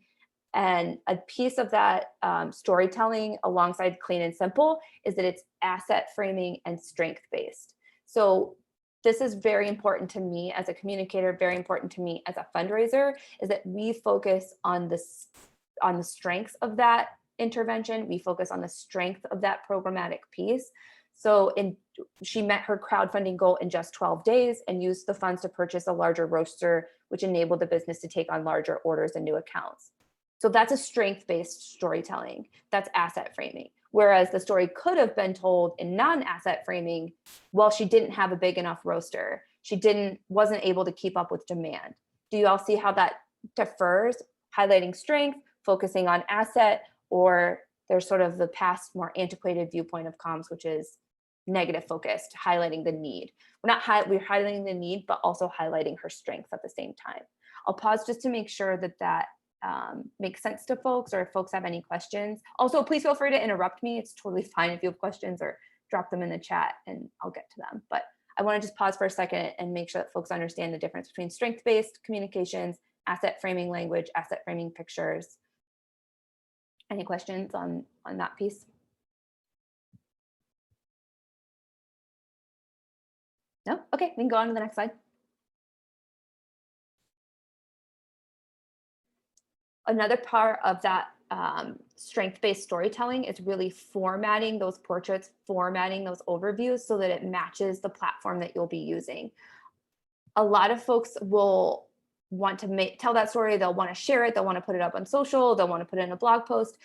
And a piece of that storytelling alongside clean and simple is that it's asset framing and strength-based. So this is very important to me as a communicator, very important to me as a fundraiser, is that we focus on the strengths of that intervention. We focus on the strength of that programmatic piece. So she met her crowdfunding goal in just 12 days and used the funds to purchase a larger roaster, which enabled the business to take on larger orders and new accounts. So that's a strength-based storytelling. That's asset framing. Whereas the story could have been told in non-asset framing, well, she didn't have a big enough roaster. She wasn't able to keep up with demand. Do you all see how that differs? Highlighting strength, focusing on asset, or there's sort of the past, more antiquated viewpoint of comms, which is negative focused, highlighting the need. We're highlighting the need, but also highlighting her strengths at the same time. I'll pause just to make sure that makes sense to folks, or if folks have any questions. Also, please feel free to interrupt me. It's totally fine if you have questions, or drop them in the chat and I'll get to them. But I want to just pause for a second and make sure that folks understand the difference between strength-based communications, asset framing language, asset framing pictures. Any questions on that piece? No? Okay, we can go on to the next slide. Another part of that strength-based storytelling is really formatting those portraits, formatting those overviews so that it matches the platform that you'll be using. A lot of folks will want to tell that story, they'll want to share it, they'll want to put it up on social, they'll want to put it in a blog post.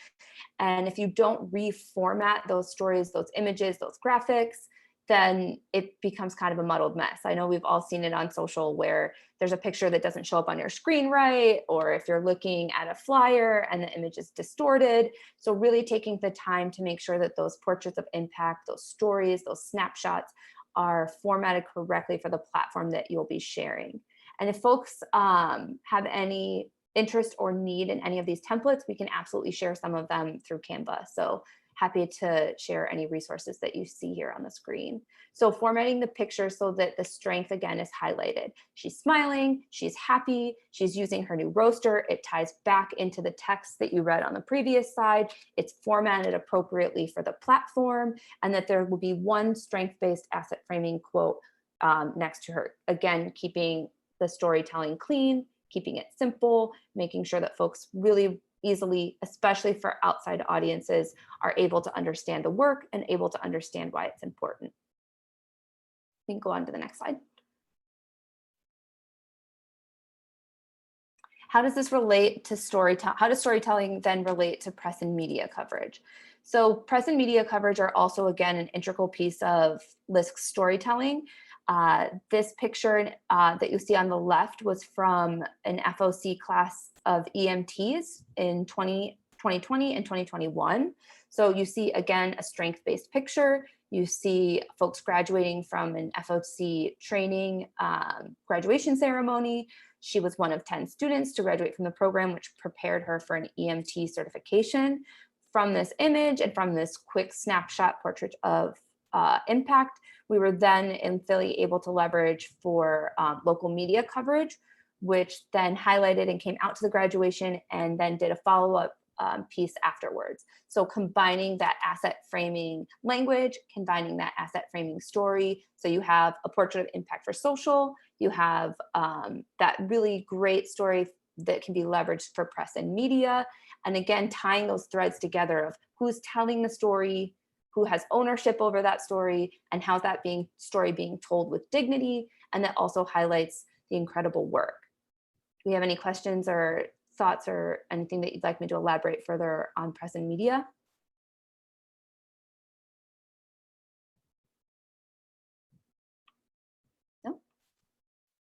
And if you don't reformat those stories, those images, those graphics, then it becomes kind of a muddled mess. I know we've all seen it on social where there's a picture that doesn't show up on your screen right, or if you're looking at a flyer and the image is distorted. So really taking the time to make sure that those portraits of impact, those stories, those snapshots are formatted correctly for the platform that you'll be sharing. And if folks have any interest or need in any of these templates, we can absolutely share some of them through Canva. So happy to share any resources that you see here on the screen. So formatting the picture so that the strength again is highlighted. She's smiling, she's happy, she's using her new roaster. It ties back into the text that you read on the previous slide. It's formatted appropriately for the platform, and that there will be one strength-based asset framing quote next to her. Again, keeping the storytelling clean, keeping it simple, making sure that folks really easily, especially for outside audiences, are able to understand the work and able to understand why it's important. We can go on to the next slide. How does this relate to storytelling? How does storytelling then relate to press and media coverage? So press and media coverage are also, again, an integral piece of LISC's storytelling. This picture that you see on the left was from an FOC class of EMTs in 2020 and 2021. So you see, again, a strength-based picture. You see folks graduating from an FOC training graduation ceremony. She was one of 10 students to graduate from the program, which prepared her for an EMT certification. From this image and from this quick snapshot portrait of impact, we were then in Philly able to leverage for local media coverage, which then highlighted and came out to the graduation and then did a follow-up piece afterwards. So combining that asset framing language, combining that asset framing story. So you have a portrait of impact for social, you have that really great story that can be leveraged for press and media. And again, tying those threads together of who's telling the story, who has ownership over that story, and how's that story being told with dignity. And that also highlights the incredible work. Do we have any questions or thoughts or anything that you'd like me to elaborate further on press and media? No?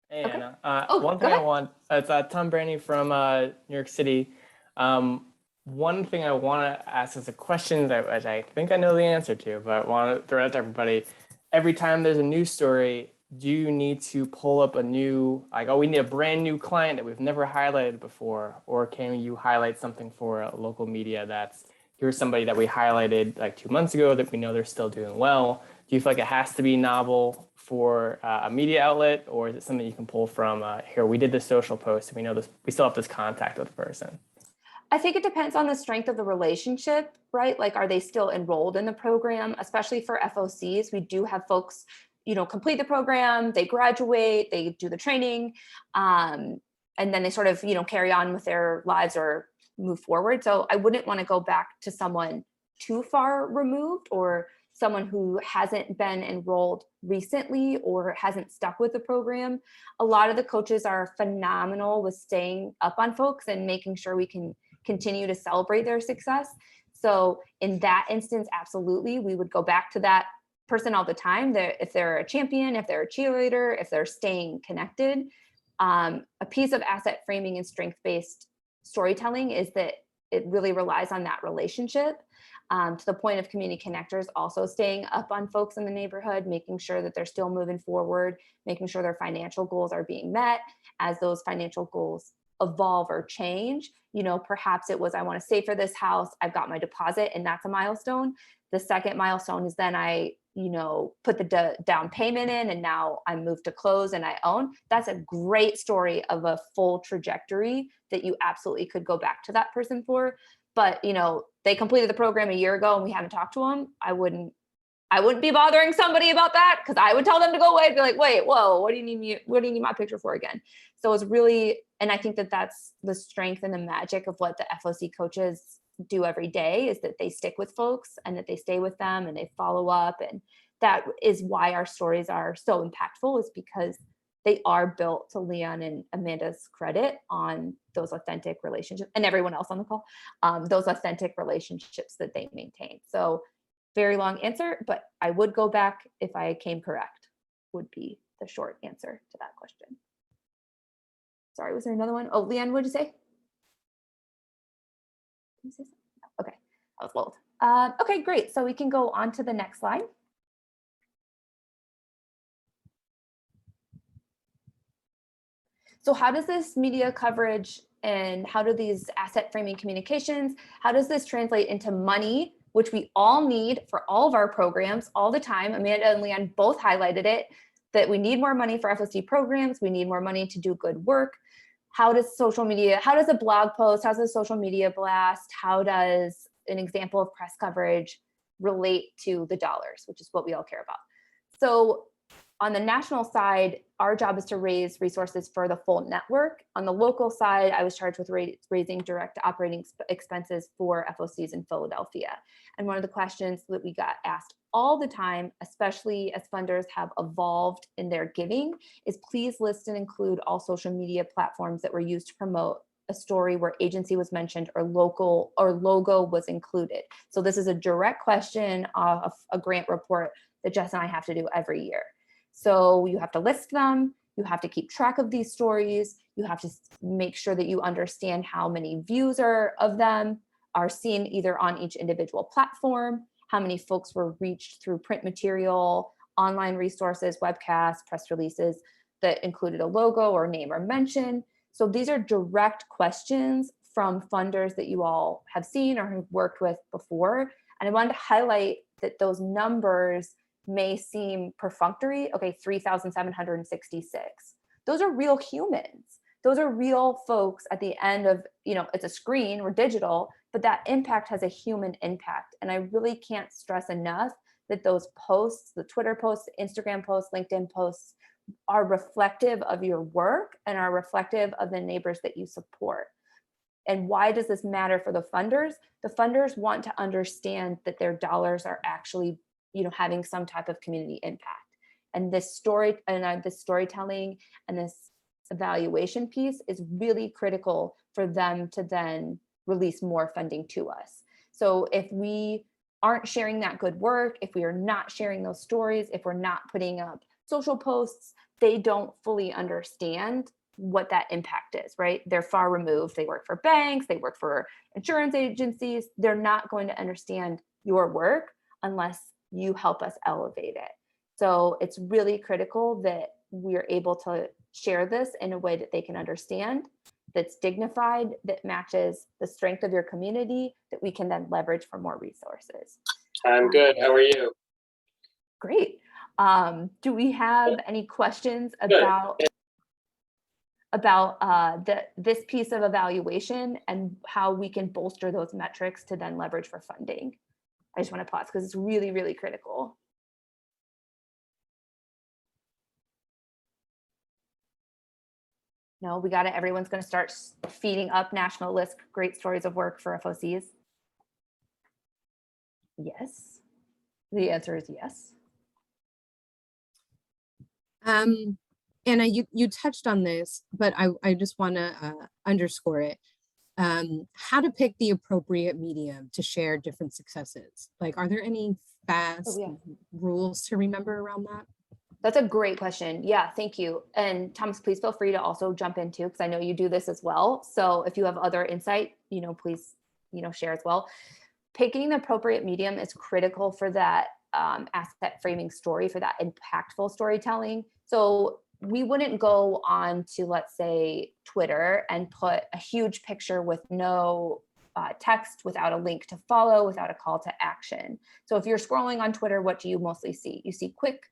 Hey, Okay. Anna. Oh, one go thing I ahead. want, it's Tom Brandy from New York City. One thing I want to ask is a question that I think I know the answer to, but I want to throw it out to everybody. Every time there's a news story, do you need to pull up a new, like, oh, we need a brand new client that we've never highlighted before? Or can you highlight something for a local media that's, here's somebody that we highlighted like 2 months ago that we know they're still doing well? Do you feel like it has to be novel for a media outlet, or is it something you can pull from, here, we did this social post and we know this, we still have this contact with the person? I think it depends on the strength of the relationship, right? Like, are they still enrolled in the program? Especially for FOCs, we do have folks, complete the program, they graduate, they do the training, and then they sort of, carry on with their lives or move forward. So I wouldn't want to go back to someone too far removed or someone who hasn't been enrolled recently or hasn't stuck with the program. A lot of the coaches are phenomenal with staying up on folks and making sure we can continue to celebrate their success. So in that instance, absolutely, we would go back to that person all the time. If they're a champion, if they're a cheerleader, if they're staying connected. A piece of asset framing and strength-based storytelling is that it really relies on that relationship, to the point of community connectors also staying up on folks in the neighborhood, making sure that they're still moving forward, making sure their financial goals are being met. As those financial goals evolve or change, perhaps it was, I want to save for this house, I've got my deposit, and that's a milestone. The second milestone is then I put the down payment in, and now I'm moved to close and I own. That's a great story of a full trajectory that you absolutely could go back to that person for. But they completed the program a year ago and we haven't talked to them. I wouldn't I wouldn't be bothering somebody about that because I would tell them to go away and be like, wait, whoa, what do you need me? What do you need my picture for again? So it's really, and I think that that's the strength and the magic of what the FOC coaches do every day, is that they stick with folks and that they stay with them and they follow up. And that is why our stories are so impactful, is because they are built, to Leon and Amanda's credit, on those authentic relationships, and everyone else on the call, those authentic relationships that they maintain. So very long answer, but I would go back if I came correct, would be the short answer to that question. Sorry, was there another one? Oh, Leanne, what did you say? Can you say something? Okay, that was bold. Okay, great. So we can go on to the next slide. So how does this media coverage and how do these asset framing communications, how does this translate into money, which we all need for all of our programs all the time? Amanda and Leanne both highlighted it, that we need more money for FOC programs. We need more money to do good work. How does social media, how does a blog post, how does a social media blast, how does an example of press coverage relate to the dollars, which is what we all care about? So on the national side, our job is to raise resources for the full network. On the local side, I was charged with raising direct operating expenses for FOCs in Philadelphia. And one of the questions that we got asked all the time, especially as funders have evolved in their giving, is please list and include all social media platforms that were used to promote a story where agency was mentioned or local or logo was included. So this is a direct question of a grant report that Jess and I have to do every year. So you have to list them, you have to keep track of these stories, you have to make sure that you understand how many views of them are seen either on each individual platform, how many folks were reached through print material, online resources, webcasts, press releases that included a logo or name or mention. So these are direct questions from funders that you all have seen or have worked with before. And I wanted to highlight that those numbers may seem perfunctory. Okay, 3,766. Those are real humans. Those are real folks at the end of, it's a screen, we're digital, but that impact has a human impact. And I really can't stress enough that those posts, the Twitter posts, Instagram posts, LinkedIn posts, are reflective of your work and are reflective of the neighbors that you support. And why does this matter for the funders? The funders want to understand that their dollars are actually having some type of community impact. And this story and this storytelling and this evaluation piece is really critical for them to then release more funding to us. So if we aren't sharing that good work, if we are not sharing those stories, if we're not putting up social posts, they don't fully understand what that impact is, right? They're far removed. They work for banks, they work for insurance agencies. They're not going to understand your work unless you help us elevate it. So it's really critical that we're able to share this in a way that they can understand, that's dignified, that matches the strength of your community, that we can then leverage for more resources. I'm good. How are you? Great. Do we have any questions about this piece of evaluation and how we can bolster those metrics to then leverage for funding? I just want to pause because it's really, really critical. No, we got it. Everyone's going to start feeding up national list great stories of work for FOCs. Yes. The answer is yes. Anna, you touched on this, but I just want to underscore it. How to pick the appropriate medium to share different successes. Like, are there any fast rules to remember around that? That's a great question. Yeah, thank you. And Thomas, please feel free to also jump in too, because I know you do this as well. So if you have other insight, please, share as well. Picking the appropriate medium is critical for that asset framing story, for that impactful storytelling. So we wouldn't go on to, let's say, Twitter and put a huge picture with no text, without a link to follow, without a call to action. So if you're scrolling on Twitter, what do you mostly see? You see quick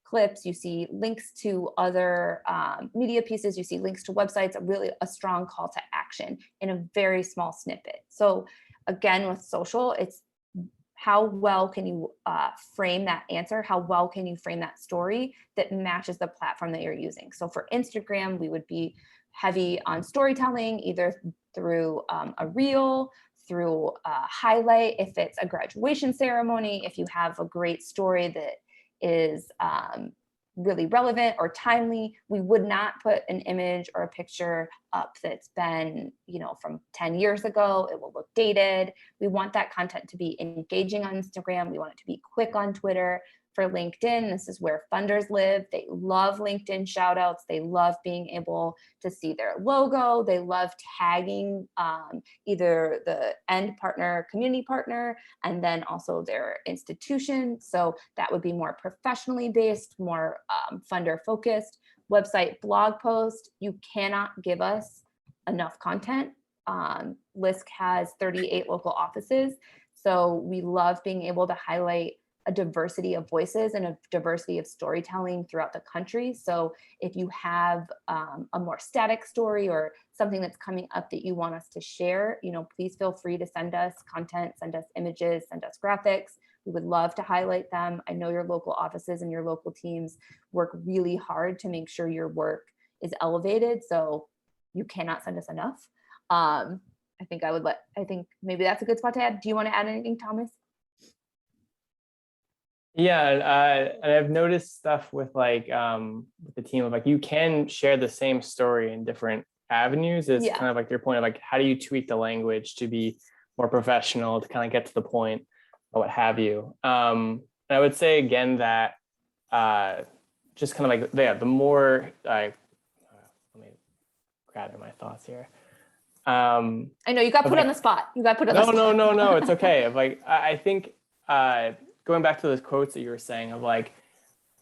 clips, you see links to other media pieces, you see links to websites, really a strong call to action in a very small snippet. So again, with social, it's how well can you frame that answer? How well can you frame that story that matches the platform that you're using? So for Instagram, we would be heavy on storytelling, either through a reel, through a highlight, if it's a graduation ceremony, if you have a great story that is really relevant or timely. We would not put an image or a picture up that's been, from 10 years ago. It will look dated. We want that content to be engaging on Instagram. We want it to be quick on Twitter. For LinkedIn, this is where funders live. They love LinkedIn shout outs. They love being able to see their logo. They love tagging either the end partner, community partner, and then also their institution. So that would be more professionally based, more funder focused. Website blog post, you cannot give us enough content. LISC has 38 local offices. So we love being able to highlight a diversity of voices and a diversity of storytelling throughout the country. So if you have a more static story or something that's coming up that you want us to share, please feel free to send us content, send us images, send us graphics. We would love to highlight them. I know your local offices and your local teams work really hard to make sure your work is elevated. So you cannot send us enough. I think maybe that's a good spot to add. Do you want to add anything, Thomas? Yeah, and I've noticed stuff with with the team of you can share the same story in different avenues. It's kind of like your point of how do you tweak the language to be more professional, to kind of get to the point or what have you. And I would say again that just kind of the more let me gather my thoughts here. I know you got put on the spot. You got put on the spot. No, it's okay. I think going back to those quotes that you were saying of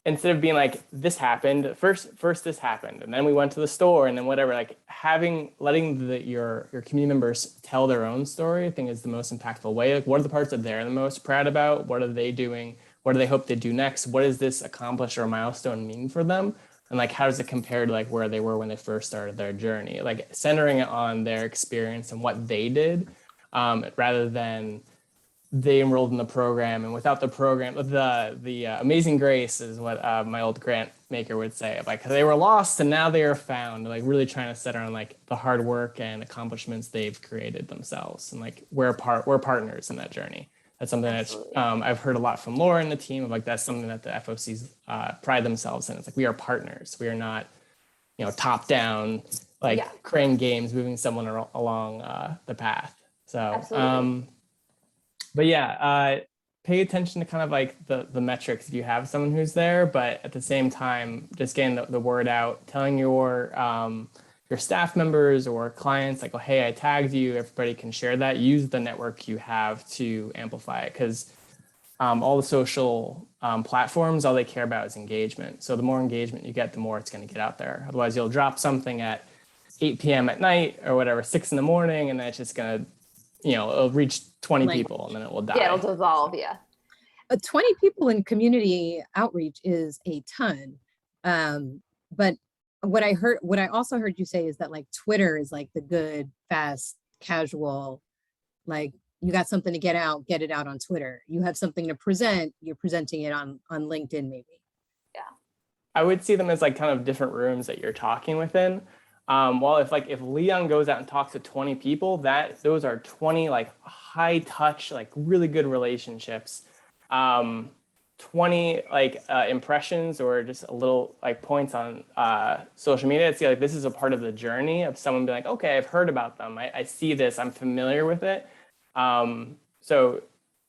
instead of being this happened first this happened and then we went to the store and then whatever, letting your community members tell their own story, I think is the most impactful way. What are the parts that they're the most proud about? What are they doing? What do they hope they do next? What does this accomplish or milestone mean for them? And how does it compare to where they were when they first started their journey? Centering it on their experience and what they did, rather than they enrolled in the program, and without the program, the amazing grace is what my old grant maker would say, they were lost and now they are found, really trying to center on the hard work and accomplishments they've created themselves, and we're partners in that journey. That's something that I've heard a lot from Laura and the team of that's something that the FOCs pride themselves in. It's we are partners. We are not, top down, crane games moving someone along the path. So, but yeah, pay attention to kind of the metrics if you have someone who's there, but at the same time, just getting the word out, telling your staff members or clients oh, hey, I tagged you, everybody can share that. Use the network you have to amplify it, because all the social platforms, all they care about is engagement. So the more engagement you get, the more it's going to get out there. Otherwise, you'll drop something at 8 p.m. at night or whatever, 6 in the morning, and then it's just going to, it'll reach 20 people and then it will die. Yeah, it'll dissolve, yeah. 20 people in community outreach is a ton. But what I also heard you say is that Twitter is the good, fast, casual, you got something to get it out on Twitter. You have something to present, you're presenting it on LinkedIn maybe. Yeah. I would see them as kind of different rooms that you're talking within. Well, if Leon goes out and talks to 20 people, those are 20 high touch, really good relationships. 20 impressions or just a little points on social media. It's this is a part of the journey of someone being okay, I've heard about them. I see this, I'm familiar with it. So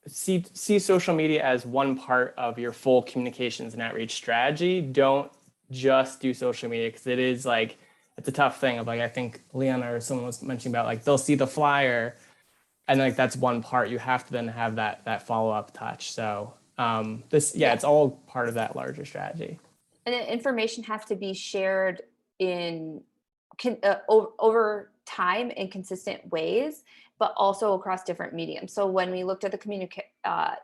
see social media as one part of your full communications and outreach strategy. Don't just do social media, because it is it's a tough thing of I think Leon or someone was mentioning about they'll see the flyer and that's one part. You have to then have that follow-up touch. So it's all part of that larger strategy. And then information has to be shared over time in consistent ways, but also across different mediums. So when we looked at the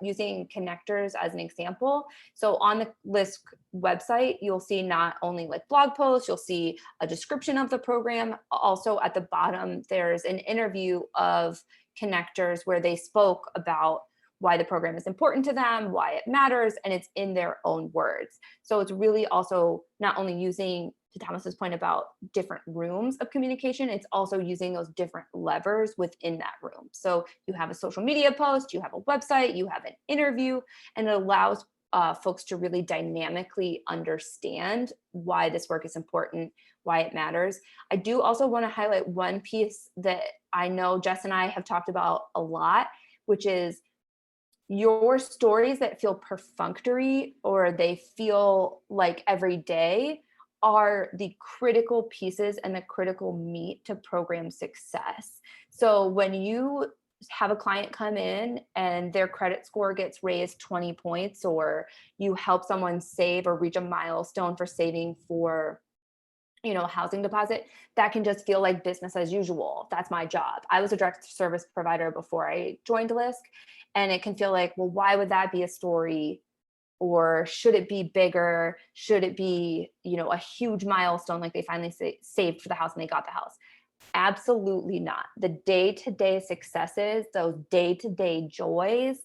using connectors as an example, so on the LISC website, you'll see not only blog posts, you'll see a description of the program. Also at the bottom, there's an interview of connectors where they spoke about why the program is important to them, why it matters, and it's in their own words. So it's really also not only using, to Thomas's point about different rooms of communication, it's also using those different levers within that room. So you have a social media post, you have a website, you have an interview, and it allows folks to really dynamically understand why this work is important, why it matters. I do also want to highlight one piece that I know Jess and I have talked about a lot, which is your stories that feel perfunctory or they feel like every day are the critical pieces and the critical meat to program success. So when you have a client come in and their credit score gets raised 20 points, or you help someone save or reach a milestone for saving for, you know, a housing deposit, that can just feel like business as usual. That's my job. I was a direct service provider before I joined LISC, and it can feel like, well, why would that be a story? Or should it be bigger? Should it be, you know, a huge milestone like they finally saved for the house and they got the house? Absolutely not. The day-to-day successes, those day-to-day joys,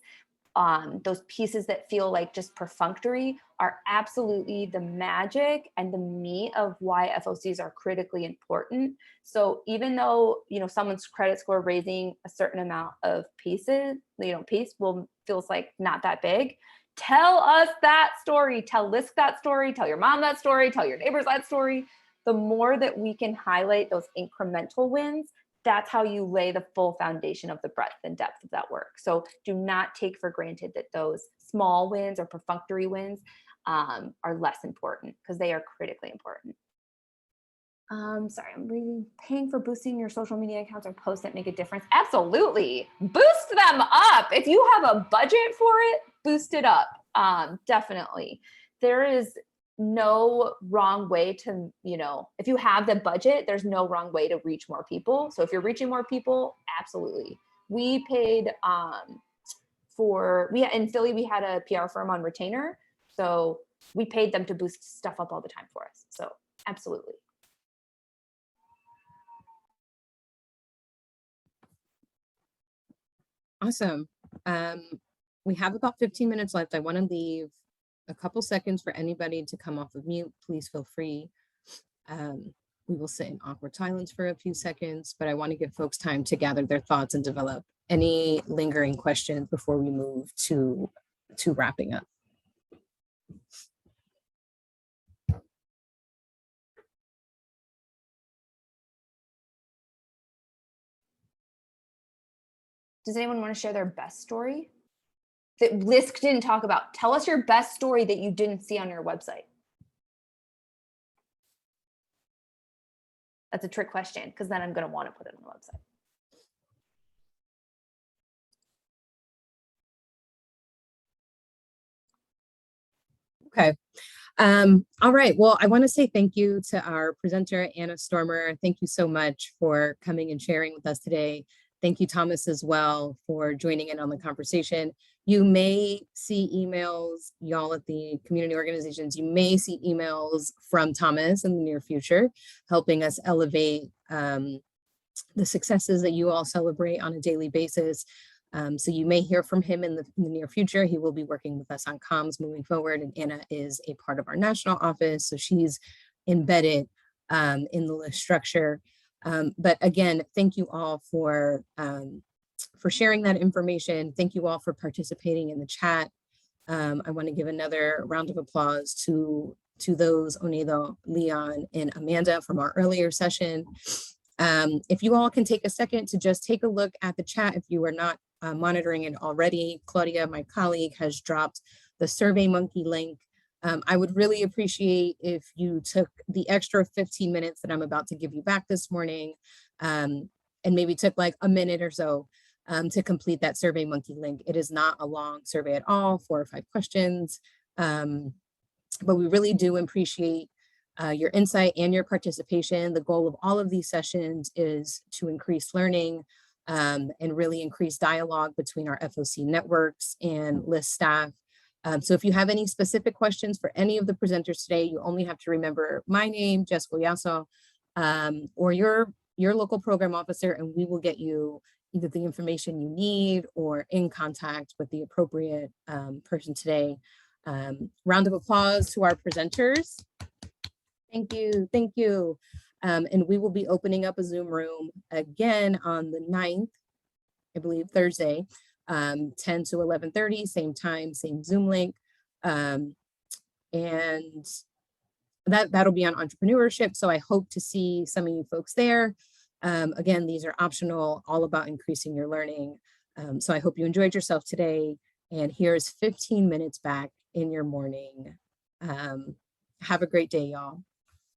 those pieces that feel like just perfunctory are absolutely the magic and the meat of why FOCs are critically important. So even though, you know, someone's credit score raising a certain amount of pieces, you know, piece feels like not that big. Tell us that story, tell LISC that story, tell your mom that story, tell your neighbors that story. The more that we can highlight those incremental wins, that's how you lay the full foundation of the breadth and depth of that work. So do not take for granted that those small wins or perfunctory wins are less important, because they are critically important. Sorry, I'm really paying for boosting your social media accounts or posts that make a difference. Absolutely. Boost them up. If you have a budget for it, boost it up. Definitely. There is no wrong way to, you know, if you have the budget, there's no wrong way to reach more people. So if you're reaching more people, absolutely. We paid in Philly, we had a PR firm on retainer. So we paid them to boost stuff up all the time for us. So absolutely. Awesome. We have about 15 minutes left. I want to leave a couple seconds for anybody to come off of mute. Please feel free. We will sit in awkward silence for a few seconds, but I want to give folks time to gather their thoughts and develop any lingering questions before we move to wrapping up. Does anyone want to share their best story that LISC didn't talk about? Tell us your best story that you didn't see on your website. That's a trick question, because then I'm going to want to put it on the website. Okay. All right. Well, I want to say thank you to our presenter, Anna Stormer. Thank you so much for coming and sharing with us today. Thank you, Thomas, as well, for joining in on the conversation. You may see emails, y'all at the community organizations, you may see emails from Thomas in the near future, helping us elevate the successes that you all celebrate on a daily basis. So you may hear from him in the near future. He will be working with us on comms moving forward, and Anna is a part of our national office, so she's embedded in the list structure. But again, thank you all for sharing that information. Thank you all for participating in the chat. I want to give another round of applause to those, Oneida, Leon, and Amanda from our earlier session. If you all can take a second to just take a look at the chat, if you are not monitoring it already, Claudia, my colleague, has dropped the SurveyMonkey link. I would really appreciate if you took the extra 15 minutes that I'm about to give you back this morning and maybe took like a minute or so to complete that SurveyMonkey link. It is not a long survey at all, 4 or 5 questions, but we really do appreciate your insight and your participation. The goal of all of these sessions is to increase learning and really increase dialogue between our FOC networks and LISC staff. So if you have any specific questions for any of the presenters today, you only have to remember my name, Jess Goyaso, or your local program officer, and we will get you either the information you need or in contact with the appropriate person today. Round of applause to our presenters. Thank you, thank you. And we will be opening up a Zoom room again on the 9th, I believe Thursday, 10 to 11:30, same time, same Zoom link. And that'll be on entrepreneurship. So I hope to see some of you folks there. Again, these are optional, all about increasing your learning. So I hope you enjoyed yourself today. And here's 15 minutes back in your morning. Have a great day, y'all.